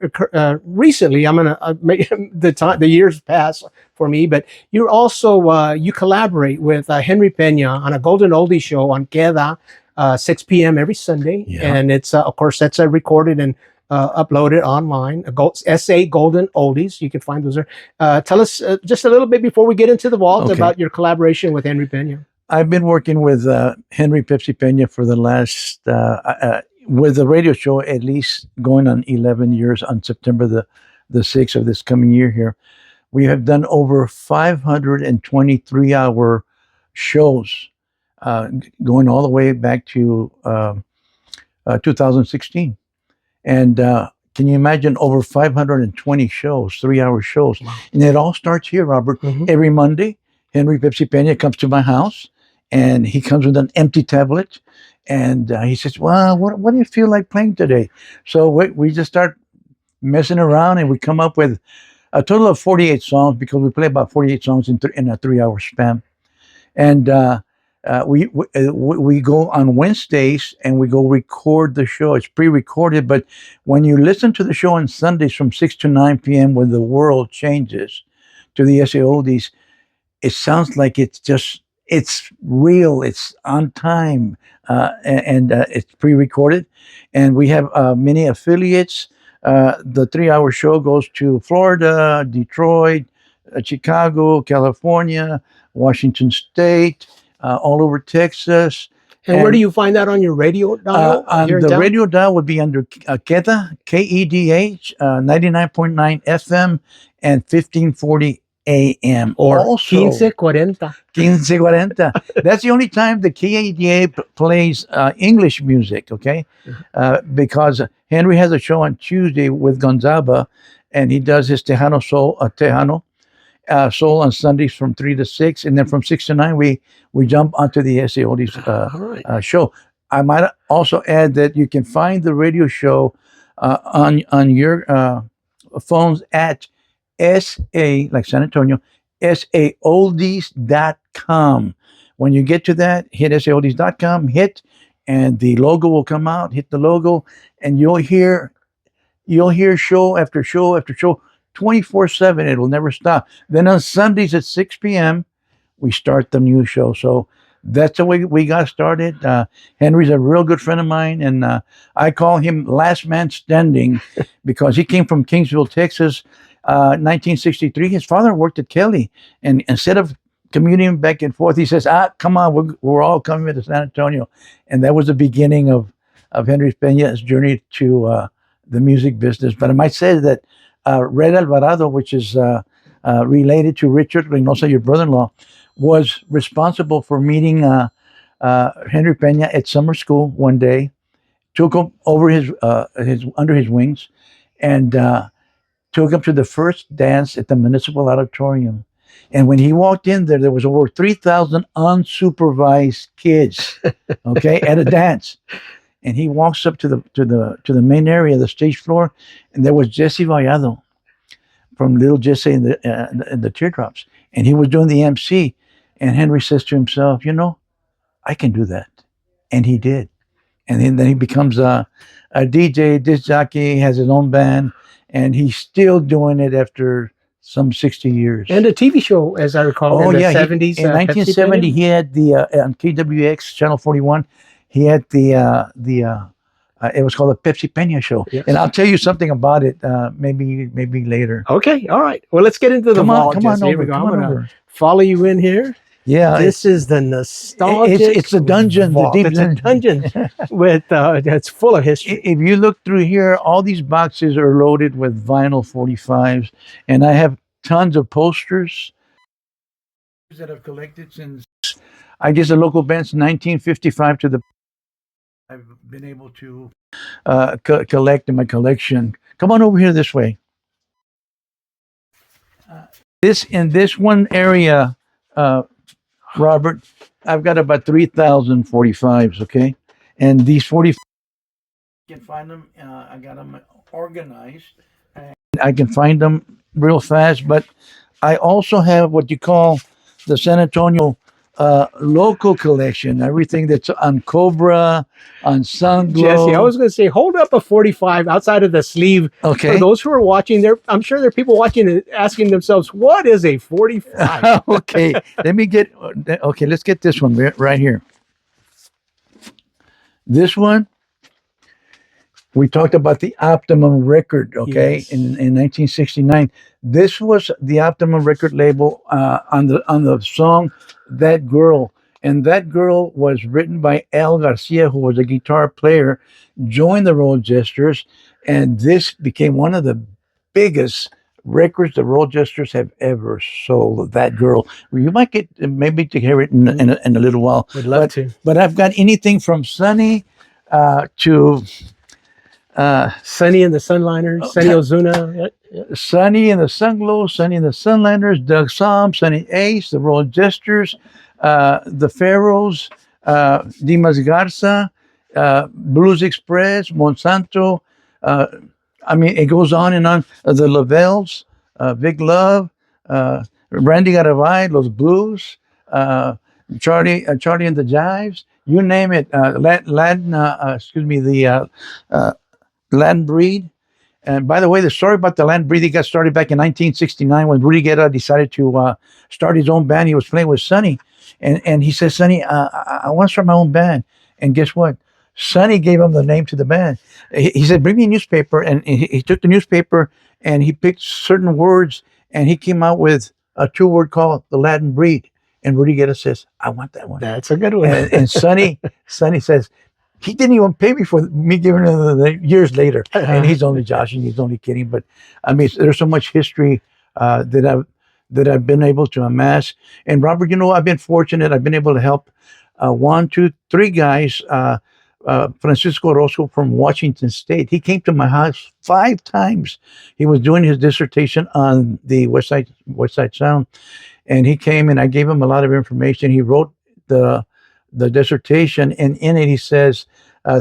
recently, I'm gonna make the years pass for me, but you're also you collaborate with Henry Pena on a Golden Oldies show on Queda, 6 p.m. every Sunday, Yeah. and it's of course that's recorded and uploaded online. SA Golden Oldies, you can find those there. Tell us just a little bit before we get into the vault Okay. about your collaboration with Henry Pena. I've been working with Henry Pepsi Pena for the last, with the radio show, at least going on 11 years on September the 6th of this coming year here. We have done over 523-hour shows, going all the way back to 2016. And can you imagine over 520 shows, 3-hour shows? Wow. And it all starts here, Robert. Mhm. Every Monday, Henry Pepsi Pena comes to my house, and he comes with an empty tablet, and he says, "Well, what do you feel like playing today?" So we just start messing around, and we come up with a total of 48 songs, because we play about 48 songs in a 3-hour span. And we go on Wednesdays and we go record the show. It's pre-recorded, but when you listen to the show on Sundays from 6 to 9 p.m. when the world changes to the SA Oldies, it sounds like it's real, it's on time, and it's pre-recorded. And we have many affiliates. The 3-hour show goes to Florida, Detroit, Chicago, California, Washington State, all over Texas. And where do you find that on your radio dial? On here in the town? radio dial would be under Queda, KEDH, 99.9 FM and 1540 AM. Or also, 1540. 1540. That's the only time the KEDA plays English music, okay? Because Henry has a show on Tuesday with Gonzaga, and he does his Tejano Soul on Sundays from 3 to 6, and then from 6 to 9 we jump onto the SA Oldies All right. show. I might also add that you can find the radio show on your phones at SA, like San Antonio, saoldies.com. When you get to that, hit saoldies.com, and the logo will come out. Hit the logo, and you'll hear show after show after show, 24/7. It'll never stop. Then on Sundays at 6 p.m., we start the new show. So that's the way we got started. Henry's a real good friend of mine, and I call him Last Man Standing because he came from Kingsville, Texas, 1963. His father worked at Kelly, and instead of commuting back and forth, he says, come on, we're all coming to San Antonio. And that was the beginning of Henry Pena's journey to the music business. But I might say that Red Alvarado, which is related to Richard Reynosa, your brother-in-law, was responsible for meeting Henry Pena at summer school one day, took him over his under his wings, and took him to the first dance at the Municipal Auditorium. And when he walked in there, there was over 3,000 unsupervised kids, okay, at a dance. And he walks up to the main area, the stage floor, and there was Jesse Vallado from Little Jesse and the Teardrops, and he was doing the MC. And Henry says to himself, I can do that, and he did. And then he becomes a DJ, disc jockey, has his own band, and he's still doing it after some 60 years. And a TV show, as I recall, in the 70s. In 1970, he had the on KWX Channel 41. He had it was called the Pepsi Pena Show. Yes. And I'll tell you something about it maybe later. Okay, all right. Well, let's get into the vault. Come on over. I'm going to follow you in here. Yeah, this is the nostalgic. It's a dungeon. Vault. It's a dungeon with it's full of history. If you look through here, all these boxes are loaded with vinyl 45s, and I have tons of posters that I've collected since, I guess, the local band's 1955 to the. I've been able to collect in my collection. Come on over here this way. In this one area, Robert, I've got about 3,000 45s, okay? And these 45s, you can find them, I got them organized, and I can find them real fast, but I also have what you call the San Antonio local collection, everything that's on Cobra, on Sunglow. Jesse, I was going to say, hold up a 45 outside of the sleeve. Okay. For those who are watching, I'm sure there are people watching and asking themselves, what is a 45? Okay, let's get this one right here. This one, we talked about the Optimum record, okay, Yes. in 1969. This was the Optimum record label on the song "That Girl," and "That Girl" was written by Al Garcia, who was a guitar player, joined the Rochesters, and this became one of the biggest records the Rochesters have ever sold. "That Girl." You might get maybe to hear it in a little while. Would love to. But I've got anything from Sonny to Sonny and the Sunliners, Sonny Ozuna. Sonny and the Sunglow, Sonny and the Sunlanders, Doug Somm, Sonny Ace, the Rochesters, the Pharaohs, Dimas Garza, Blues Express, Monsanto. I mean, it goes on and on. The Lavells, Big Love, Randy Garabay, Los Blues, Charlie and the Jives. You name it. Land Breed. And by the way, the story about the Land Breed got started back in 1969 when Rudy Guerra decided to start his own band. He was playing with Sonny, and he says, "Sonny, I want to start my own band." And guess what? Sonny gave him the name to the band. He said, "Bring me a newspaper," and he took the newspaper and he picked certain words and he came out with a 2-word called the Latin Breed. And Rudy Guerra says, "I want that one." That's a good one. And Sonny says, he didn't even pay me for me giving it years later. And he's only joshing, he's only kidding. But I mean, there's so much history that I've been able to amass. And Robert, I've been fortunate. I've been able to help 1, 2, 3 guys. Francisco Orozco from Washington State. He came to my house 5 times. He was doing his dissertation on the West Side Sound, and he came and I gave him a lot of information. He wrote the dissertation, and in it he says,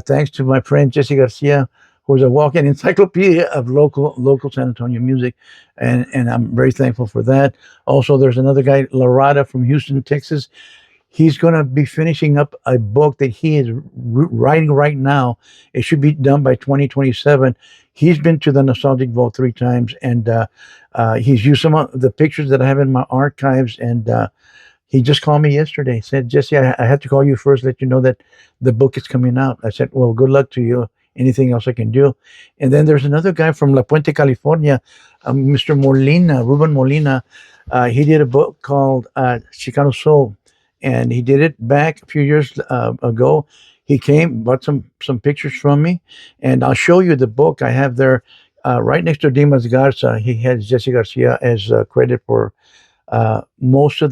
thanks to my friend Jesse Garcia, who's a walking encyclopedia of local San Antonio music, and I'm very thankful for that. Also, there's another guy, Larada from Houston, Texas. He's going to be finishing up a book that he is writing right now. It should be done by 2027. He's been to the Nostalgic Vault 3 times, and he's used some of the pictures that I have in my archives, and he just called me yesterday. He said, "Jesse, I had to call you first, let you know that the book is coming out." I said, "Well, good luck to you. Anything else I can do?" And then there's another guy from La Puente, California, Mr. Molina, Ruben Molina. He did a book called Chicano Soul, and he did it back a few years ago. He came, bought some pictures from me, and I'll show you the book I have there right next to Dimas Garza. He has Jesse Garcia as credit for most of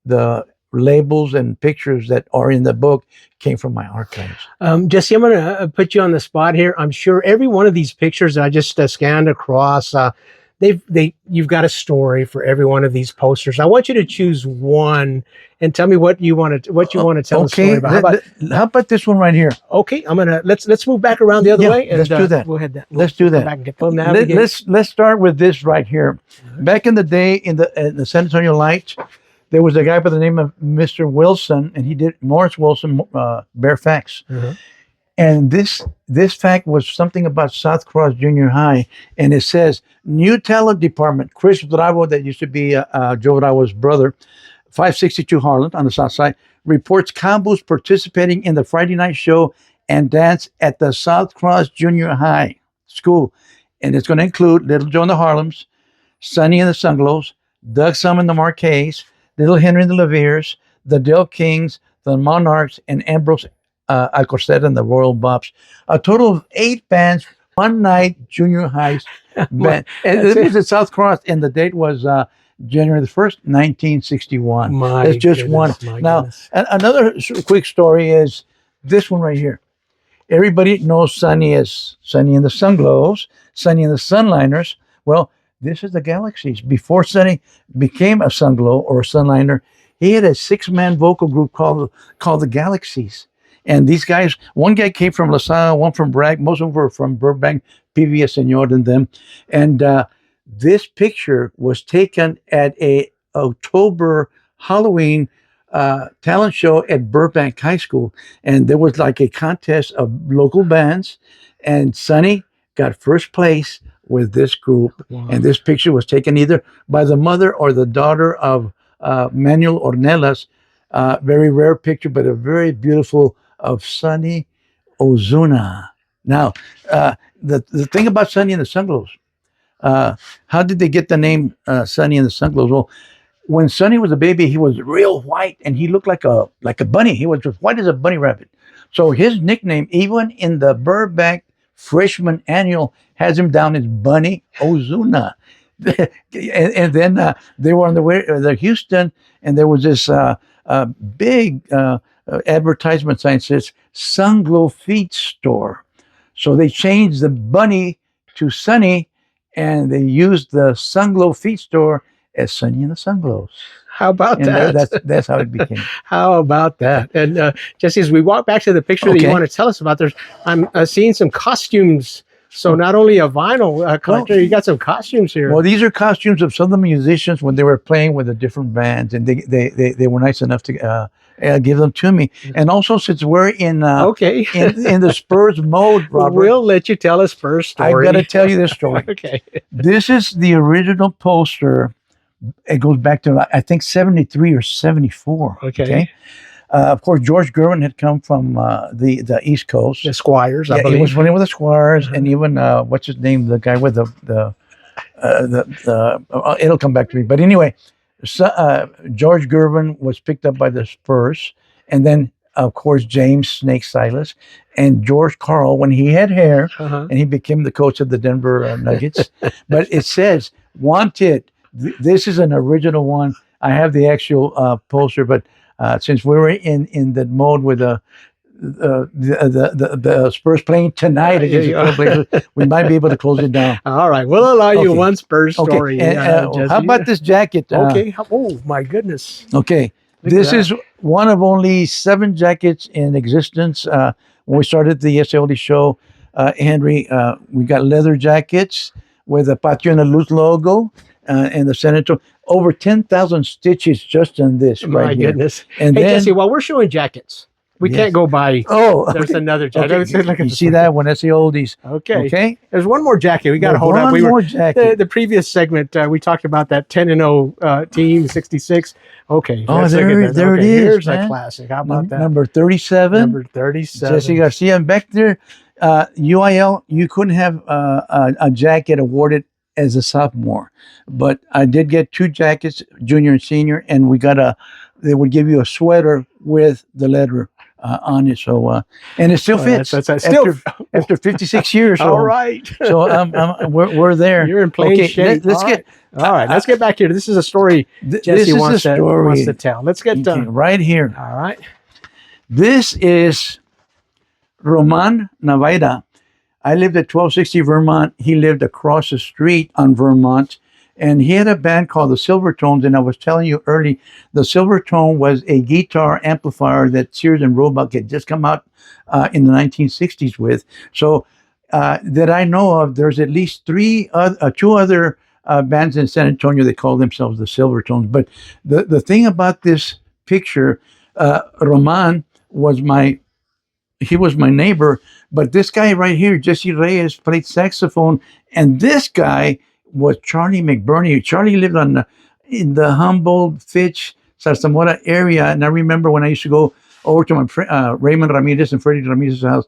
the labels and pictures that are in the book came from my archives. Jesse, I'm going to put you on the spot here. I'm sure every one of these pictures I just scanned across, you've got a story for every one of these posters. I want you to choose one and tell me what you want to tell the story about. How about this one right here? Okay, let's move back around the other way. And, let's do that. We'll head that. Let's do that. Back and get Let's start with this right here. Back in the day, in the San Antonio Light, there was a guy by the name of Mr. Wilson, and he did Morris Wilson Bare Facts. Mm-hmm. And this fact was something about South Cross Junior High, and it says, "New talent department, Chris Bravo," that used to be Joe Bravo's brother, 562 Harland on the south side, reports combos participating in the Friday night show and dance at the South Cross Junior High School. And it's going to include Little Joe and the Harlems, Sonny and the Sunglows, Doug Somm and the Marquets, Little Henry and the Leveres, the Del Kings, the Monarchs, and Ambrose Alcorceta and the Royal Bops. A total of 8 bands, one night junior high band. And this was at South Cross, and the date was January the 1st, 1961. That's just one. Now, another quick story is this one right here. Everybody knows Sonny as Sonny and the Sunglows, Sonny and the Sunliners. Well, this is the Galaxies. Before Sonny became a Sunglow or a Sunliner, he had a 6-man vocal group called the Galaxies. And these guys, one guy came from La Salle, one from Bragg, most of them were from Burbank, PVS Senor and them. And this picture was taken at a October Halloween talent show at Burbank High School, and there was like a contest of local bands, and Sonny got first place with this group. Wow. And this picture was taken either by the mother or the daughter of Manuel Ornelas. Very rare picture, but a very beautiful of Sonny Ozuna. Now, the thing about Sonny and the Sunglows, how did they get the name Sonny and the Sunglows? Well, when Sonny was a baby, he was real white and he looked like a bunny. He was as white as a bunny rabbit. So his nickname, even in the Burbank Freshman Annual, has him down as Bunny Ozuna. and then they were on the way to Houston, and there was this big advertisement sign that says Sunglow Feet Store. So they changed the bunny to Sonny, and they used the Sunglow Feet Store as Sonny and the Sunglows. How about And that? that's how it became. How about that? And Jesse, as we walk back to the picture that you want to tell us about, I'm seeing some costumes. So not only a vinyl collector, you got some costumes here. Well, these are costumes of some of the musicians when they were playing with the different bands, and they were nice enough to give them to me. And also, since we're in in the Spurs mode, Robert, we'll let you tell a Spurs story. I've got to tell you this story. Okay. This is the original poster. It goes back to, I think, 73 or 74. Okay. Of course, George Gervin had come from the East Coast. The Squires, I believe. He was running with the Squires, and even, what's his name, the guy with the it'll come back to me. But anyway, George Gervin was picked up by the Spurs, and then, of course, James Snake Silas, and George Karl, when he had hair, and he became the coach of the Denver Nuggets. But it says, wanted. This is an original one. I have the actual poster, but since we were in that mode with the Spurs playing tonight against the Trailblazers, we might be able to close it down. All right, we'll allow you one Spurs story. And, how about this jacket? Oh my goodness. Okay, this is one of only 7 jackets in existence. When we started the SAOD show, Henry, we got leather jackets with a Patio en la Luz logo. And the San Antonio, over 10,000 stitches just in this. My goodness. And hey, then, Jesse, while we're showing jackets, we can't go by. There's another jacket. Okay. You see that one? That's the oldies. Okay. There's one more jacket. We got to hold up. One more jacket. The previous segment, we talked about that 10-0 team, 66. Okay. There it is. Here's a classic. How about that? Number 37. Number 37. Jesse Garcia. And back there, UIL, you couldn't have a jacket awarded as a sophomore, but I did get 2 jackets, junior and senior, and they would give you a sweater with the letter on it. So, and it still fits. That's after 56 years. So, all right. So we're there. You're in plain shape. Let's get. All right. Let's get back here. This is a story Jesse wants to tell. Let's get right here. All right. This is Roman Navaida. I lived at 1260 Vermont. He lived across the street on Vermont, and he had a band called the Silvertones. And I was telling you early, the Silvertone was a guitar amplifier that Sears and Roebuck had just come out in the 1960s with. So that I know of, there's at least 2 other bands in San Antonio that call themselves the Silvertones. But the thing about this picture, Roman was my neighbor, but this guy right here, Jesse Reyes, played saxophone, and this guy was Charlie McBurney. Charlie lived in the Humboldt, Fitch, Zarzamora area, and I remember when I used to go over to my friend Raymond Ramirez and Freddie Ramirez's house.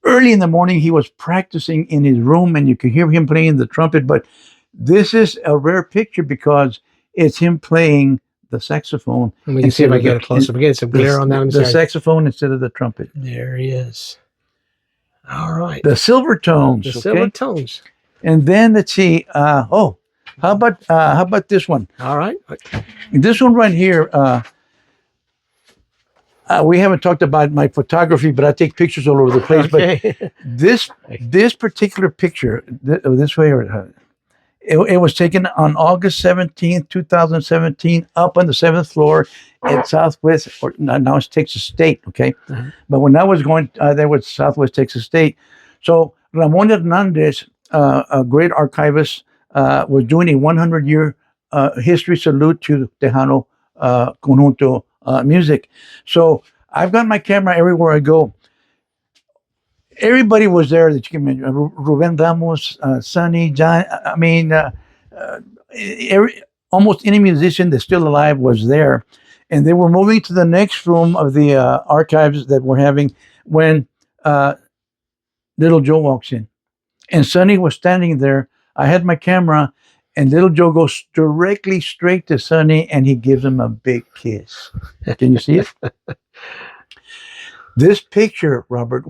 Early in the morning, he was practicing in his room, and you could hear him playing the trumpet, but this is a rare picture because it's him playing the saxophone. Let me see if I get it closer. We get some glare on that. The saxophone instead of the trumpet. There he is. All right. The Silvertones. The Silvertones. And then let's see. How about this one? All right. This one right here. We haven't talked about my photography, but I take pictures all over the place. Okay. But this particular picture, this way or. It was taken on August 17th, 2017, up on the 7th floor at Southwest, or now it's Texas State, okay? But when I was going, there was Southwest Texas State. So Ramon Hernandez, a great archivist, was doing a 100-year history salute to Tejano Conjunto music. So I've got my camera everywhere I go. Everybody was there that you can mention. Ruben Ramos, Sonny, John. I mean, almost any musician that's still alive was there. And they were moving to the next room of the archives that we're having when Little Joe walks in. And Sonny was standing there. I had my camera, and Little Joe goes directly straight to Sonny, and he gives him a big kiss. Can you see it? This picture, Robert,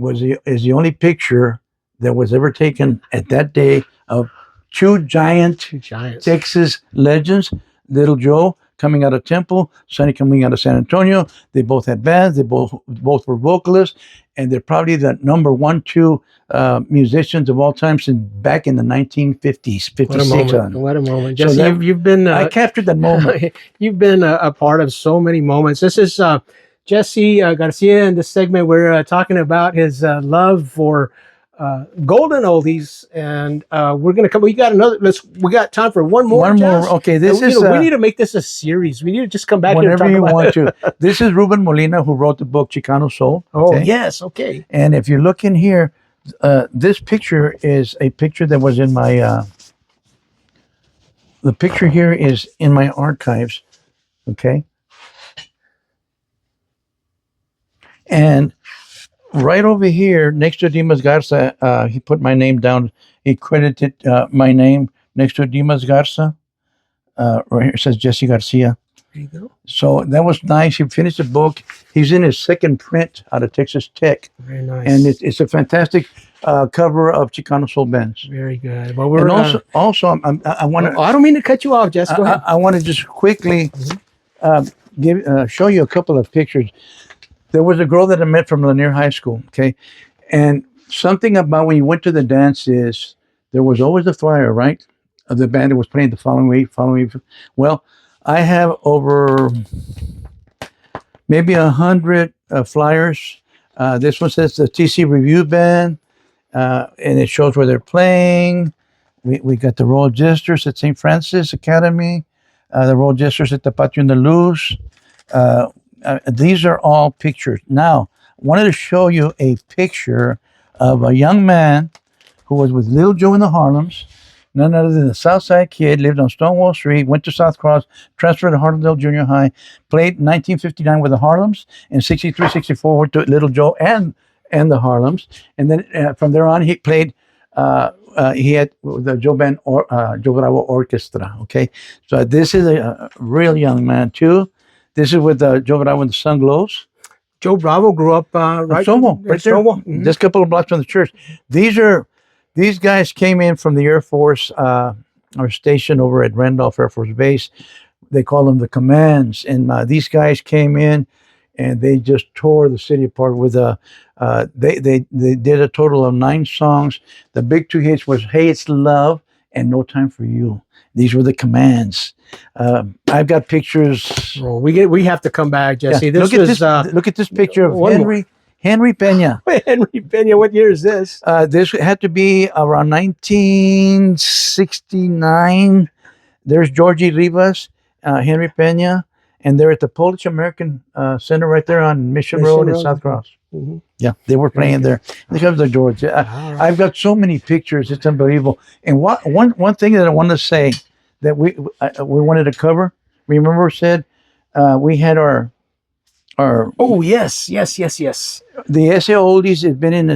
is the only picture that was ever taken at that day of two giants. Texas legends. Little Joe coming out of Temple, Sonny coming out of San Antonio. They both had bands. They both were vocalists, and they're probably the number 1, 2 musicians of all time since back in the 1950s, 56. What a moment. Jesse, So you've been... I captured that moment. You've been a part of so many moments. This is Jesse Garcia. In this segment, we're talking about his love for Golden Oldies, and we're gonna come. We got time for one more. Okay, this is. We need to make this a series. We need to just come back whenever here and you talk want about to. This is Ruben Molina, who wrote the book Chicano Soul. Oh, yes, okay. And if you look in here, this picture is a picture that was in my. The picture here is in my archives. Okay. And right over here, next to Dimas Garza, he put my name down. He credited my name next to Dimas Garza. Right here it says Jesse Garcia. There you go. So that was nice. He finished the book. He's in his second print out of Texas Tech. Very nice. And it's a fantastic cover of Chicano Soul bands. Very good. Well, we're and also, I want to. I don't mean to cut you off, Jess. Go ahead. I want to just quickly show you a couple of pictures. There was a girl that I met from Lanier High School, okay? And something about when you went to the dances, there was always a flyer, right? Of the band that was playing the following week. Well, I have over maybe 100 flyers. This one says the TC Review Band, and it shows where they're playing. We got the Royal Jesters at St. Francis Academy, the Royal Jesters at the Patio de Luz. These are all pictures. Now, I wanted to show you a picture of a young man who was with Little Joe in the Harlems, none other than a Southside kid, lived on Stonewall Street, went to South Cross, transferred to Harlandale Junior High, played 1959 with the Harlems, and 63, 64 went to Little Joe and the Harlems. And then from there on, he played, he had the Joe Band, Joe Bravo Orchestra, okay? So this is a real young man, too. This is with Joe Bravo and the Sun Glows. Joe Bravo grew up right Stonewall, right there. Mm-hmm. Just a couple of blocks from the church. These guys came in from the Air Force, our station over at Randolph Air Force Base. They call them the Commands. And these guys came in and they just tore the city apart with they did a total of 9 songs. The big 2 hits was Hey It's Love and No Time for You. These were the Commands. I've got pictures. Oh, we have to come back, Jesse. Yeah, look at this picture of Henry Pena. Henry Pena, what year is this? This had to be around 1969. There's Georgie Rivas, Henry Pena, and they're at the Polish American Center right there on Mission Road in South Cross. Mm-hmm. Yeah, they were playing there. Here comes the George. I've got so many pictures; it's unbelievable. And one thing that I want to say that we wanted to cover. Remember, said we had our. Oh yes. The SA Oldies has been in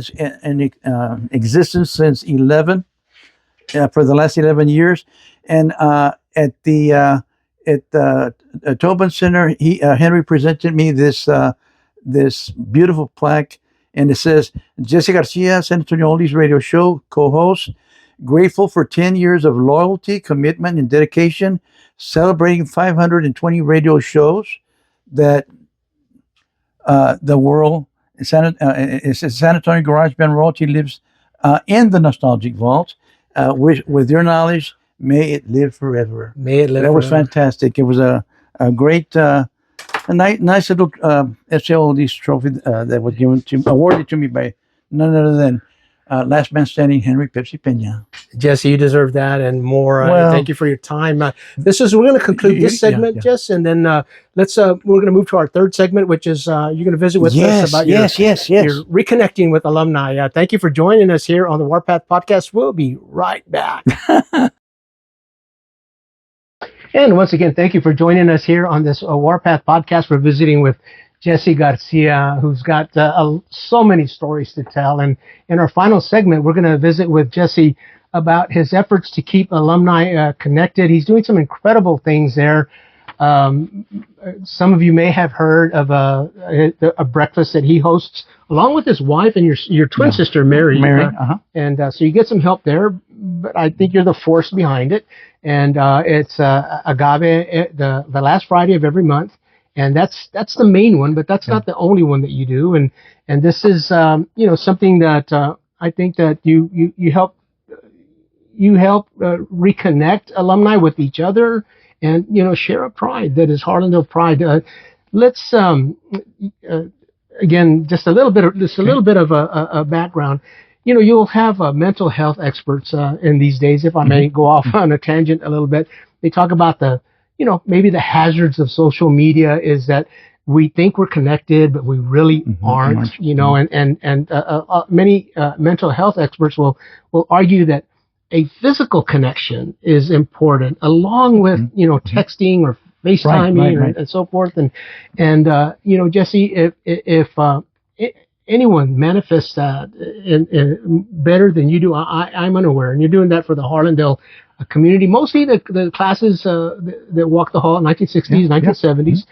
existence since 11 for the last 11 years, and at the Tobin Center, Henry presented me this beautiful plaque, and it says Jesse Garcia, San Antonio Oldies Radio Show co-host, grateful for 10 years of loyalty, commitment, and dedication, celebrating 520 radio shows that. The world, San Antonio Garage Band royalty lives in the nostalgic vault. With your knowledge, may it live forever. May it live. That was fantastic. It was a great, nice little SA Oldies trophy that was awarded to me by none other than last man standing, Henry Pepsi Peña. Jesse, you deserve that and more. Well, thank you for your time. We're going to conclude this segment, yeah. Jess, and then we're going to move to our third segment, which is you're going to visit with us about your reconnecting with alumni. Thank you for joining us here on the Warpath Podcast. We'll be right back. And once again, thank you for joining us here on this Warpath Podcast. We're visiting with Jesse Garcia, who's got so many stories to tell. And in our final segment, we're going to visit with Jesse about his efforts to keep alumni connected. He's doing some incredible things there. Some of you may have heard of a breakfast that he hosts along with his wife and your twin sister, Mary. And so you get some help there, but I think you're the force behind it. And it's Agave the last Friday of every month. And that's the main one, but that's not the only one that you do. And this is something that I think that you help reconnect alumni with each other and share a pride that is Harlandale pride. Let's again just a little bit of a background. You'll have mental health experts in these days. If I may go off on a tangent a little bit, they talk about maybe the hazards of social media is that we think we're connected, but we really aren't. And many mental health experts will argue that a physical connection is important, along with texting or FaceTiming and so forth. And Jesse, if anyone manifests that in better than you do, I'm unaware, and you're doing that for the Harlandale community, mostly the classes that walk the hall, 1960s, 1970s.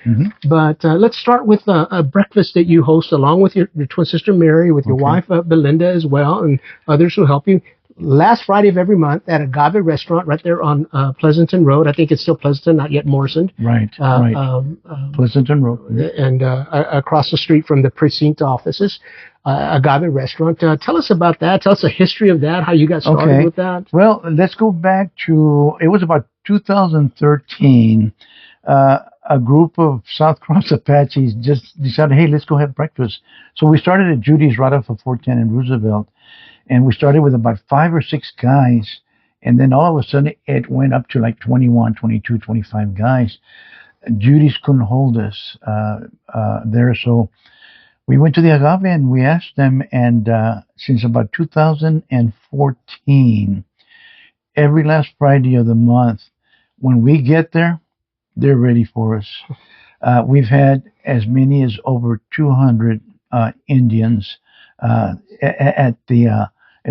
But let's start with a breakfast that you host along with your twin sister Mary, with your wife Belinda as well, and others who help you. Last Friday of every month at Agave Restaurant right there on Pleasanton Road. I think it's still Pleasanton, not yet Morrison. Right. Pleasanton Road. And across the street from the precinct offices, Agave Restaurant. Tell us about that. Tell us the history of that, how you got started with that. Well, let's go back to, it was about 2013. A group of South Cross Apaches just decided, hey, let's go have breakfast. So we started at Judy's right off of 410 in Roosevelt. And we started with about 5 or 6 guys. And then all of a sudden it went up to like 21, 22, 25 guys. Judy's couldn't hold us there. So we went to the Agave and we asked them. And since about 2014, every last Friday of the month, when we get there, they're ready for us. We've had as many as over 200 Indians at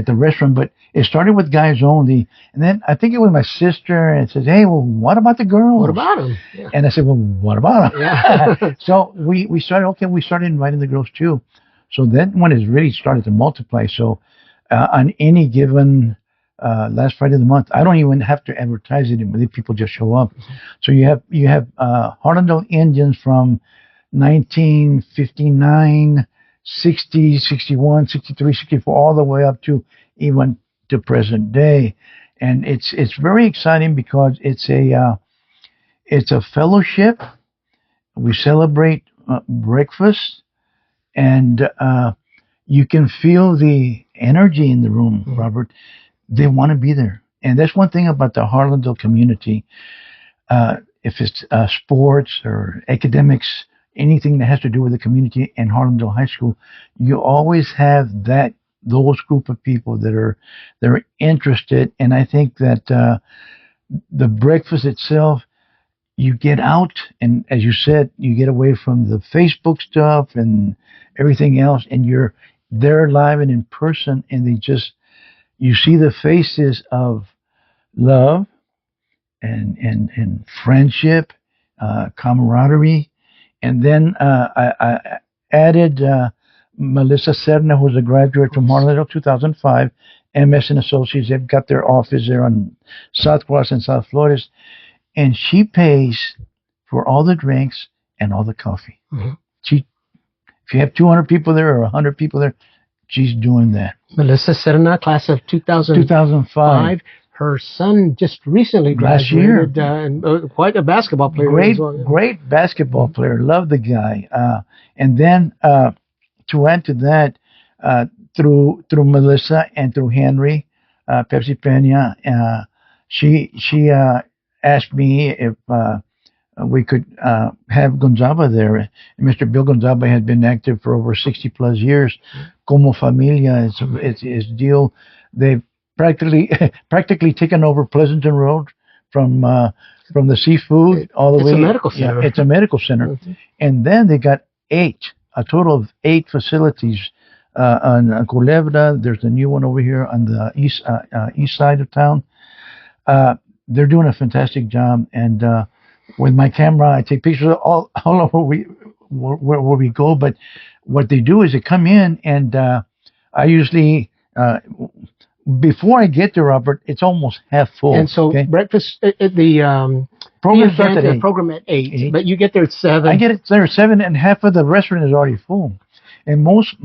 the restaurant, but it started with guys only. And then I think it was my sister, and says, hey, well, what about the girls? What about them? Yeah. And I said, well, what about them? Yeah. So we started inviting the girls too. So then when it really started to multiply, so on any given last Friday of the month, I don't even have to advertise it, but people just show up. So you have Harlandale Indians from 1959, 60, 61, 63, 64, all the way up to even to present day. And it's very exciting because it's a fellowship. We celebrate breakfast, and you can feel the energy in the room, Robert. They want to be there. And that's one thing about the Harlandale community. If it's sports or academics, anything that has to do with the community and Harlandale High School, you always have those group of people that are interested. And I think that the breakfast itself, you get out, and as you said, you get away from the Facebook stuff and everything else, and you're there live and in person, and you see the faces of love and friendship, camaraderie. And then I added Melissa Serna, who's a graduate from Harlandale 2005, MS and Associates. They've got their office there on South Cross and South Flores. And she pays for all the drinks and all the coffee. If you have 200 people there or 100 people there, she's doing that. Melissa Serna, class of 2005. Her son just recently graduated, and quite a basketball player. Great basketball player. Love the guy. And then to add to that, through Melissa and through Henry, Pepsi Pena. She asked me if we could have Gonzaba there. And Mr. Bill Gonzaba had been active for over 60 plus years. Como Familia is his deal. They've practically taken over Pleasanton Road from the seafood all the way. It's a medical center. Yeah, it's a medical center. Mm-hmm. And then they got a total of 8 facilities on Culebra. There's a new one over here on the east side of town. They're doing a fantastic job, and with my camera, I take pictures of all over where we go. But what they do is they come in, and I usually before I get there, Robert, it's almost half full. And so breakfast the program starts at 8. Program at 8, but you get there at 7. I get there at 7, and half of the restaurant is already full. And most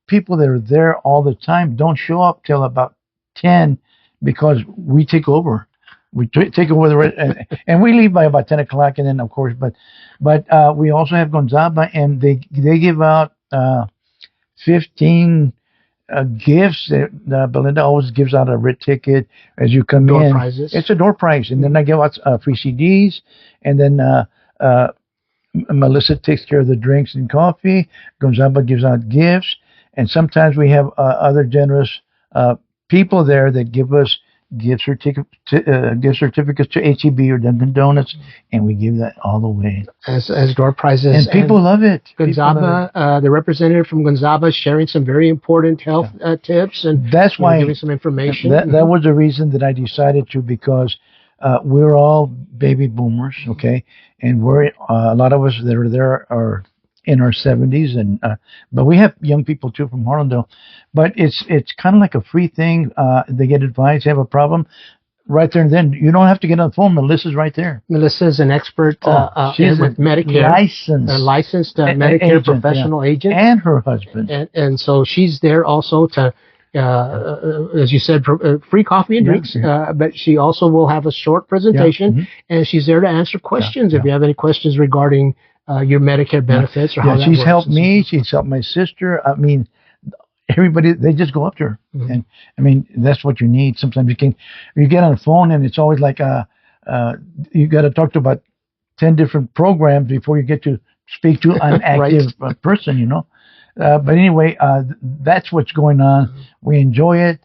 people that are there all the time don't show up till about 10 because we take over. We take over the rest, and we leave by about 10 o'clock. And then, of course, but we also have Gonzaba, and they give out 15 gifts. Belinda always gives out a red ticket as you come door in. Prizes. It's a door prize, and then I give out free CDs, and then Melissa takes care of the drinks and coffee. Gonzaba gives out gifts, and sometimes we have other generous people there that give us gift certificates to H-E-B or Dunkin' Donuts, and we give that all the way as door prizes. And people love it. Gonzaba, the representative from Gonzaba, sharing some very important health tips, and that's why giving some information. That was the reason that I decided to, because we're all baby boomers, okay, and we're a lot of us that are there are in our 70s, and but we have young people too from Harlandale. But it's kind of like a free thing. They get advice. They have a problem, right there and then. You don't have to get on the phone. Melissa's right there. Melissa's an expert she's with Medicare, licensed Medicare agent, professional agent, and her husband. And so she's there also to. As you said, free coffee and drinks, but she also will have a short presentation, and she's there to answer questions if you have any questions regarding your Medicare benefits or how that she's works. Helped me. She's helped my sister. I mean, everybody, they just go up to her. And I mean, that's what you need. Sometimes you get on the phone and it's always like you got to talk to about 10 different programs before you get to speak to an active person, you know. But anyway, that's what's going on. We enjoy it.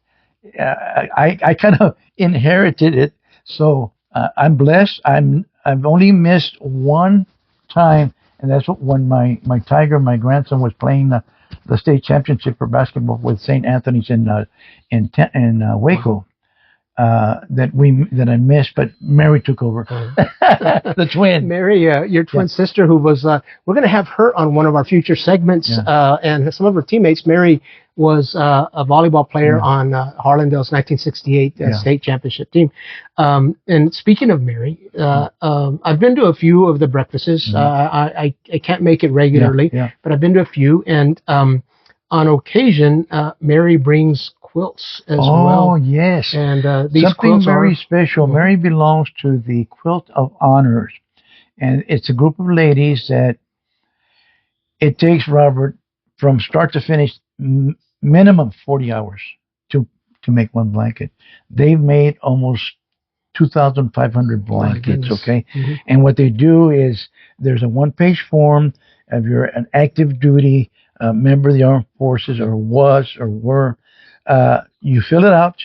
I kind of inherited it, so I'm blessed. I've only missed one time, and that's when my grandson was playing the state championship for basketball with St. Anthony's in Waco. That I missed, but Mary took over. The twin. Mary, your twin sister, who was, we're going to have her on one of our future segments, and some of her teammates. Mary was a volleyball player on Harlandale's 1968 state championship team. And speaking of Mary, I've been to a few of the breakfasts. I can't make it regularly, but I've been to a few, and on occasion, Mary brings quilts as well. Oh, yes. And these something quilts very special. Mary belongs to the Quilt of Honors. And it's a group of ladies that it takes, Robert, from start to finish, minimum 40 hours to make one blanket. They've made almost 2,500 blankets, okay? And what they do is there's a one-page form if you're an active duty member of the armed forces or was or were. You fill it out,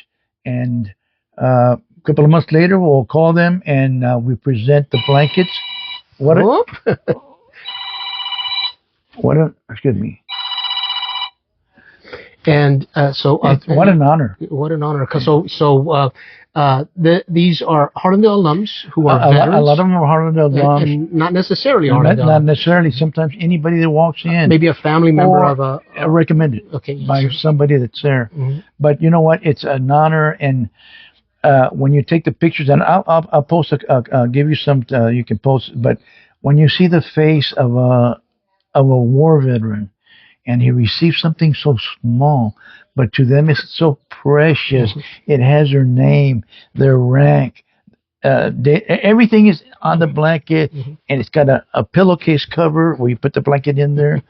and a couple of months later, we'll call them and we present the blankets. Excuse me. And so, what an honor! What an honor! These are Harlandale alums who are veterans. A lot of them are Harlandale alums, and not necessarily Harlandale. Not necessarily. Sometimes anybody that walks in, maybe a family member of a recommended by somebody that's there. But you know what? It's an honor, and when you take the pictures, and I'll post. I'll give you some. You can post. But when you see the face of a war veteran, and he receives something so small, but to them it's so precious. It has their name, their rank. Everything is on the blanket, and it's got a pillowcase cover where you put the blanket in there.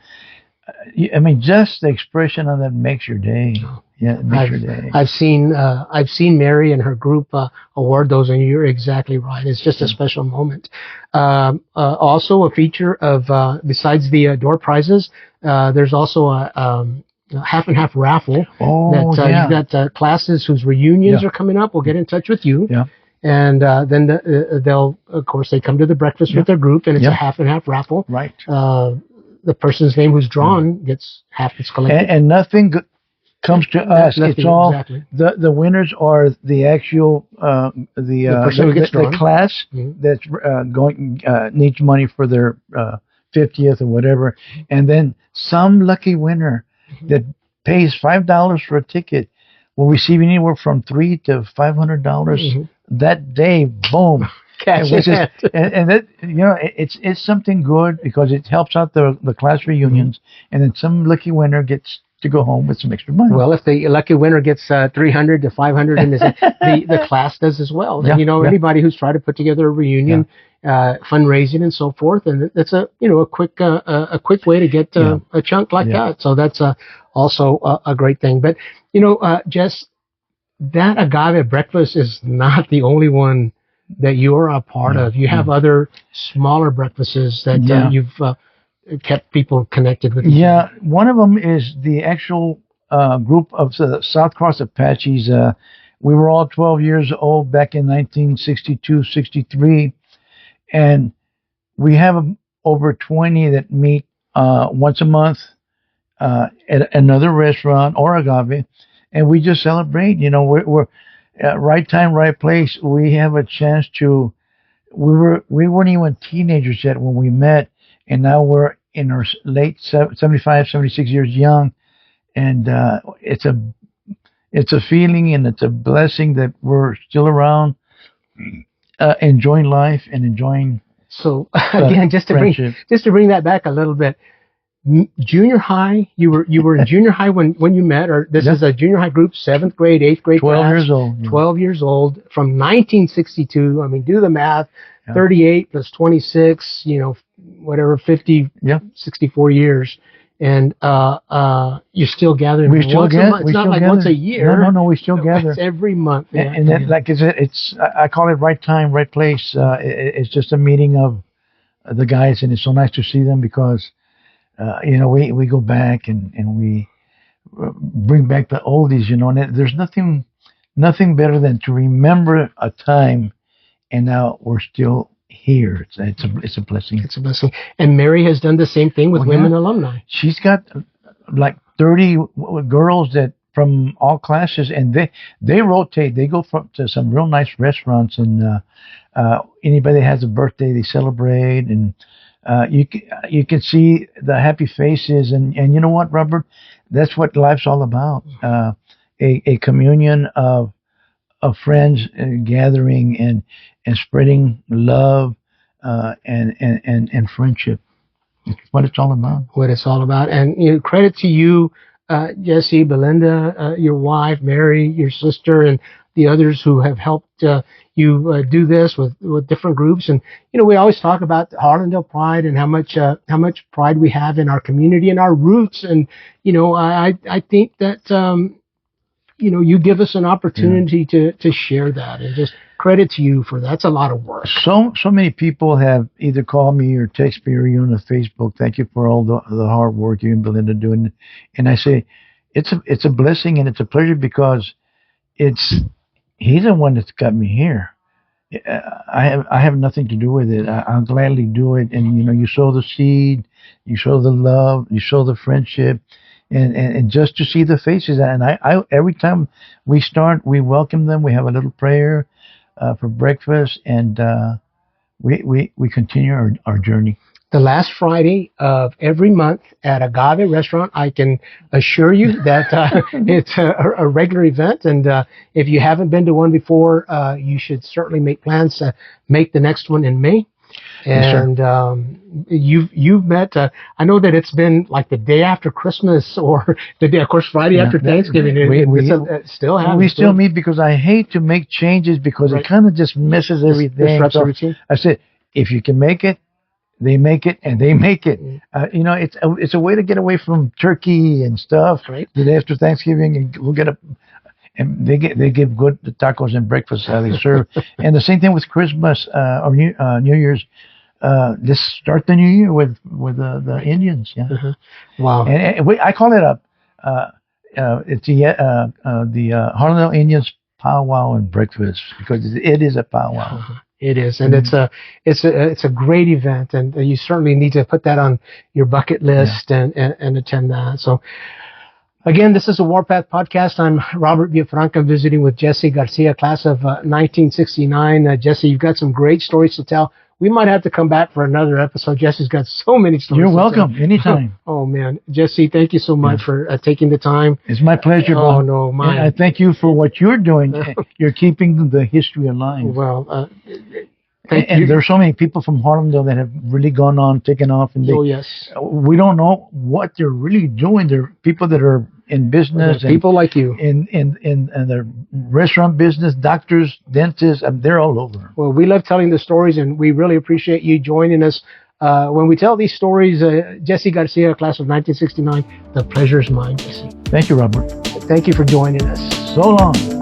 I mean, just the expression of that makes your day. Yeah, it makes your day. I've seen Mary and her group award those, and you're exactly right. It's just a special moment. Also, a feature of besides the door prizes, there's also a half and half raffle. Oh, that yeah. you've got classes whose reunions are coming up. We'll get in touch with you. Yeah. And then they'll, of course, they come to the breakfast with their group, and it's a half and half raffle. Right. The person's name who's drawn gets half gets collected. And nothing comes to us. Nothing, it's all exactly. the winners are the actual the class that's going needs money for their 50th or whatever, and then some lucky winner that pays $5 for a ticket will receive anywhere from $300 to $500 that day. Boom. And that, it's something good because it helps out the class reunions, and then some lucky winner gets to go home with some extra money. Well, if the lucky winner gets $300 to $500, and the class does as well. And anybody who's tried to put together a reunion, fundraising and so forth, and it's a quick way to get a chunk like that. So that's also a great thing. But Jess, that agave breakfast is not the only one that you're a part of. You have other smaller breakfasts that you've kept people connected with. Yeah, one of them is the actual group of the South Cross Apaches. We were all 12 years old back in 1962, 63, and we have over 20 that meet once a month at another restaurant or agave, and we just celebrate. We're right time, right place. We have a chance to. We weren't even teenagers yet when we met, and now we're in our late 75, 76 years young, and it's a feeling and it's a blessing that we're still around, enjoying life and enjoying. So again, just to bring that back a little bit. Junior high, you were in junior high when you met, or this is a junior high group, 7th grade, 8th grade 12 class, years old. 12 years old from 1962. I mean, do the math. 38 plus 26, whatever, 50, 64 years. And you're still gathering. We still gather. It's not like once a year. No, we still gather. It's every month. Yeah. And that, like I call it right time, right place. It's just a meeting of the guys, and it's so nice to see them because we go back and we bring back the oldies, and there's nothing better than to remember a time, and now we're still here. It's a blessing. It's a blessing. And Mary has done the same thing with women alumni. She's got like 30 girls that from all classes, and they rotate. They go to some real nice restaurants, and anybody that has a birthday, they celebrate, and you can see the happy faces, and you know what, Robert? That's what life's all about. A communion of friends gathering and spreading love and friendship. It's what it's all about. What it's all about. And credit to you, Jesse, Belinda, your wife, Mary, your sister, and the others who have helped you do this with different groups. And we always talk about Harlandale pride and how much pride we have in our community and our roots. And I think that you give us an opportunity to share that, and just credit to you for that. That's a lot of work. So many people have either called me or text me or you on the Facebook. Thank you for all the hard work you and Belinda doing. And I say, it's a blessing and it's a pleasure because he's the one that's got me here. I have nothing to do with it. I'll gladly do it. And you sow the seed, you sow the love, you sow the friendship. And just to see the faces, and I every time we start, we welcome them. We have a little prayer for breakfast, and we continue our journey. The last Friday of every month at Agave Restaurant, I can assure you that it's a regular event, and if you haven't been to one before, you should certainly make plans to make the next one in May. And you've met. I know that it's been like the day after Christmas, or the day, of course, Friday after Thanksgiving. We still have. We still meet because I hate to make changes because it kind of just messes everything. Disrupts the routine. I said, if you can make it, they make it, and they make it. It's a way to get away from turkey and stuff. Right. The day after Thanksgiving, and we'll get and they give good tacos and breakfast how they serve. And the same thing with Christmas or New Year's. Let's start the new year with the Indians. Yeah. Wow. And I call it it's the Harlandale Indians powwow and breakfast, because it is a powwow. It is, and it's a great event, and you certainly need to put that on your bucket list and attend that. So, again, this is a Warpath podcast. I'm Robert Villafranca, visiting with Jesse Garcia, class of 1969. Jesse, you've got some great stories to tell. We might have to come back for another episode. Jesse's got so many stories. You're welcome. Anytime. Oh, man. Jesse, thank you so much for taking the time. It's my pleasure, bro. Oh, no, mine. And I thank you for what you're doing. You're keeping the history alive. Well, and there's so many people from Harlandale that have really gone on, taken off. And yes. We don't know what they're really doing. They're people that are in business. And people like you. In the restaurant business, doctors, dentists, they're all over. Well, we love telling the stories, and we really appreciate you joining us. When we tell these stories, Jesse Garcia, class of 1969, the pleasure is mine, Jesse. Thank you, Robert. Thank you for joining us. So long.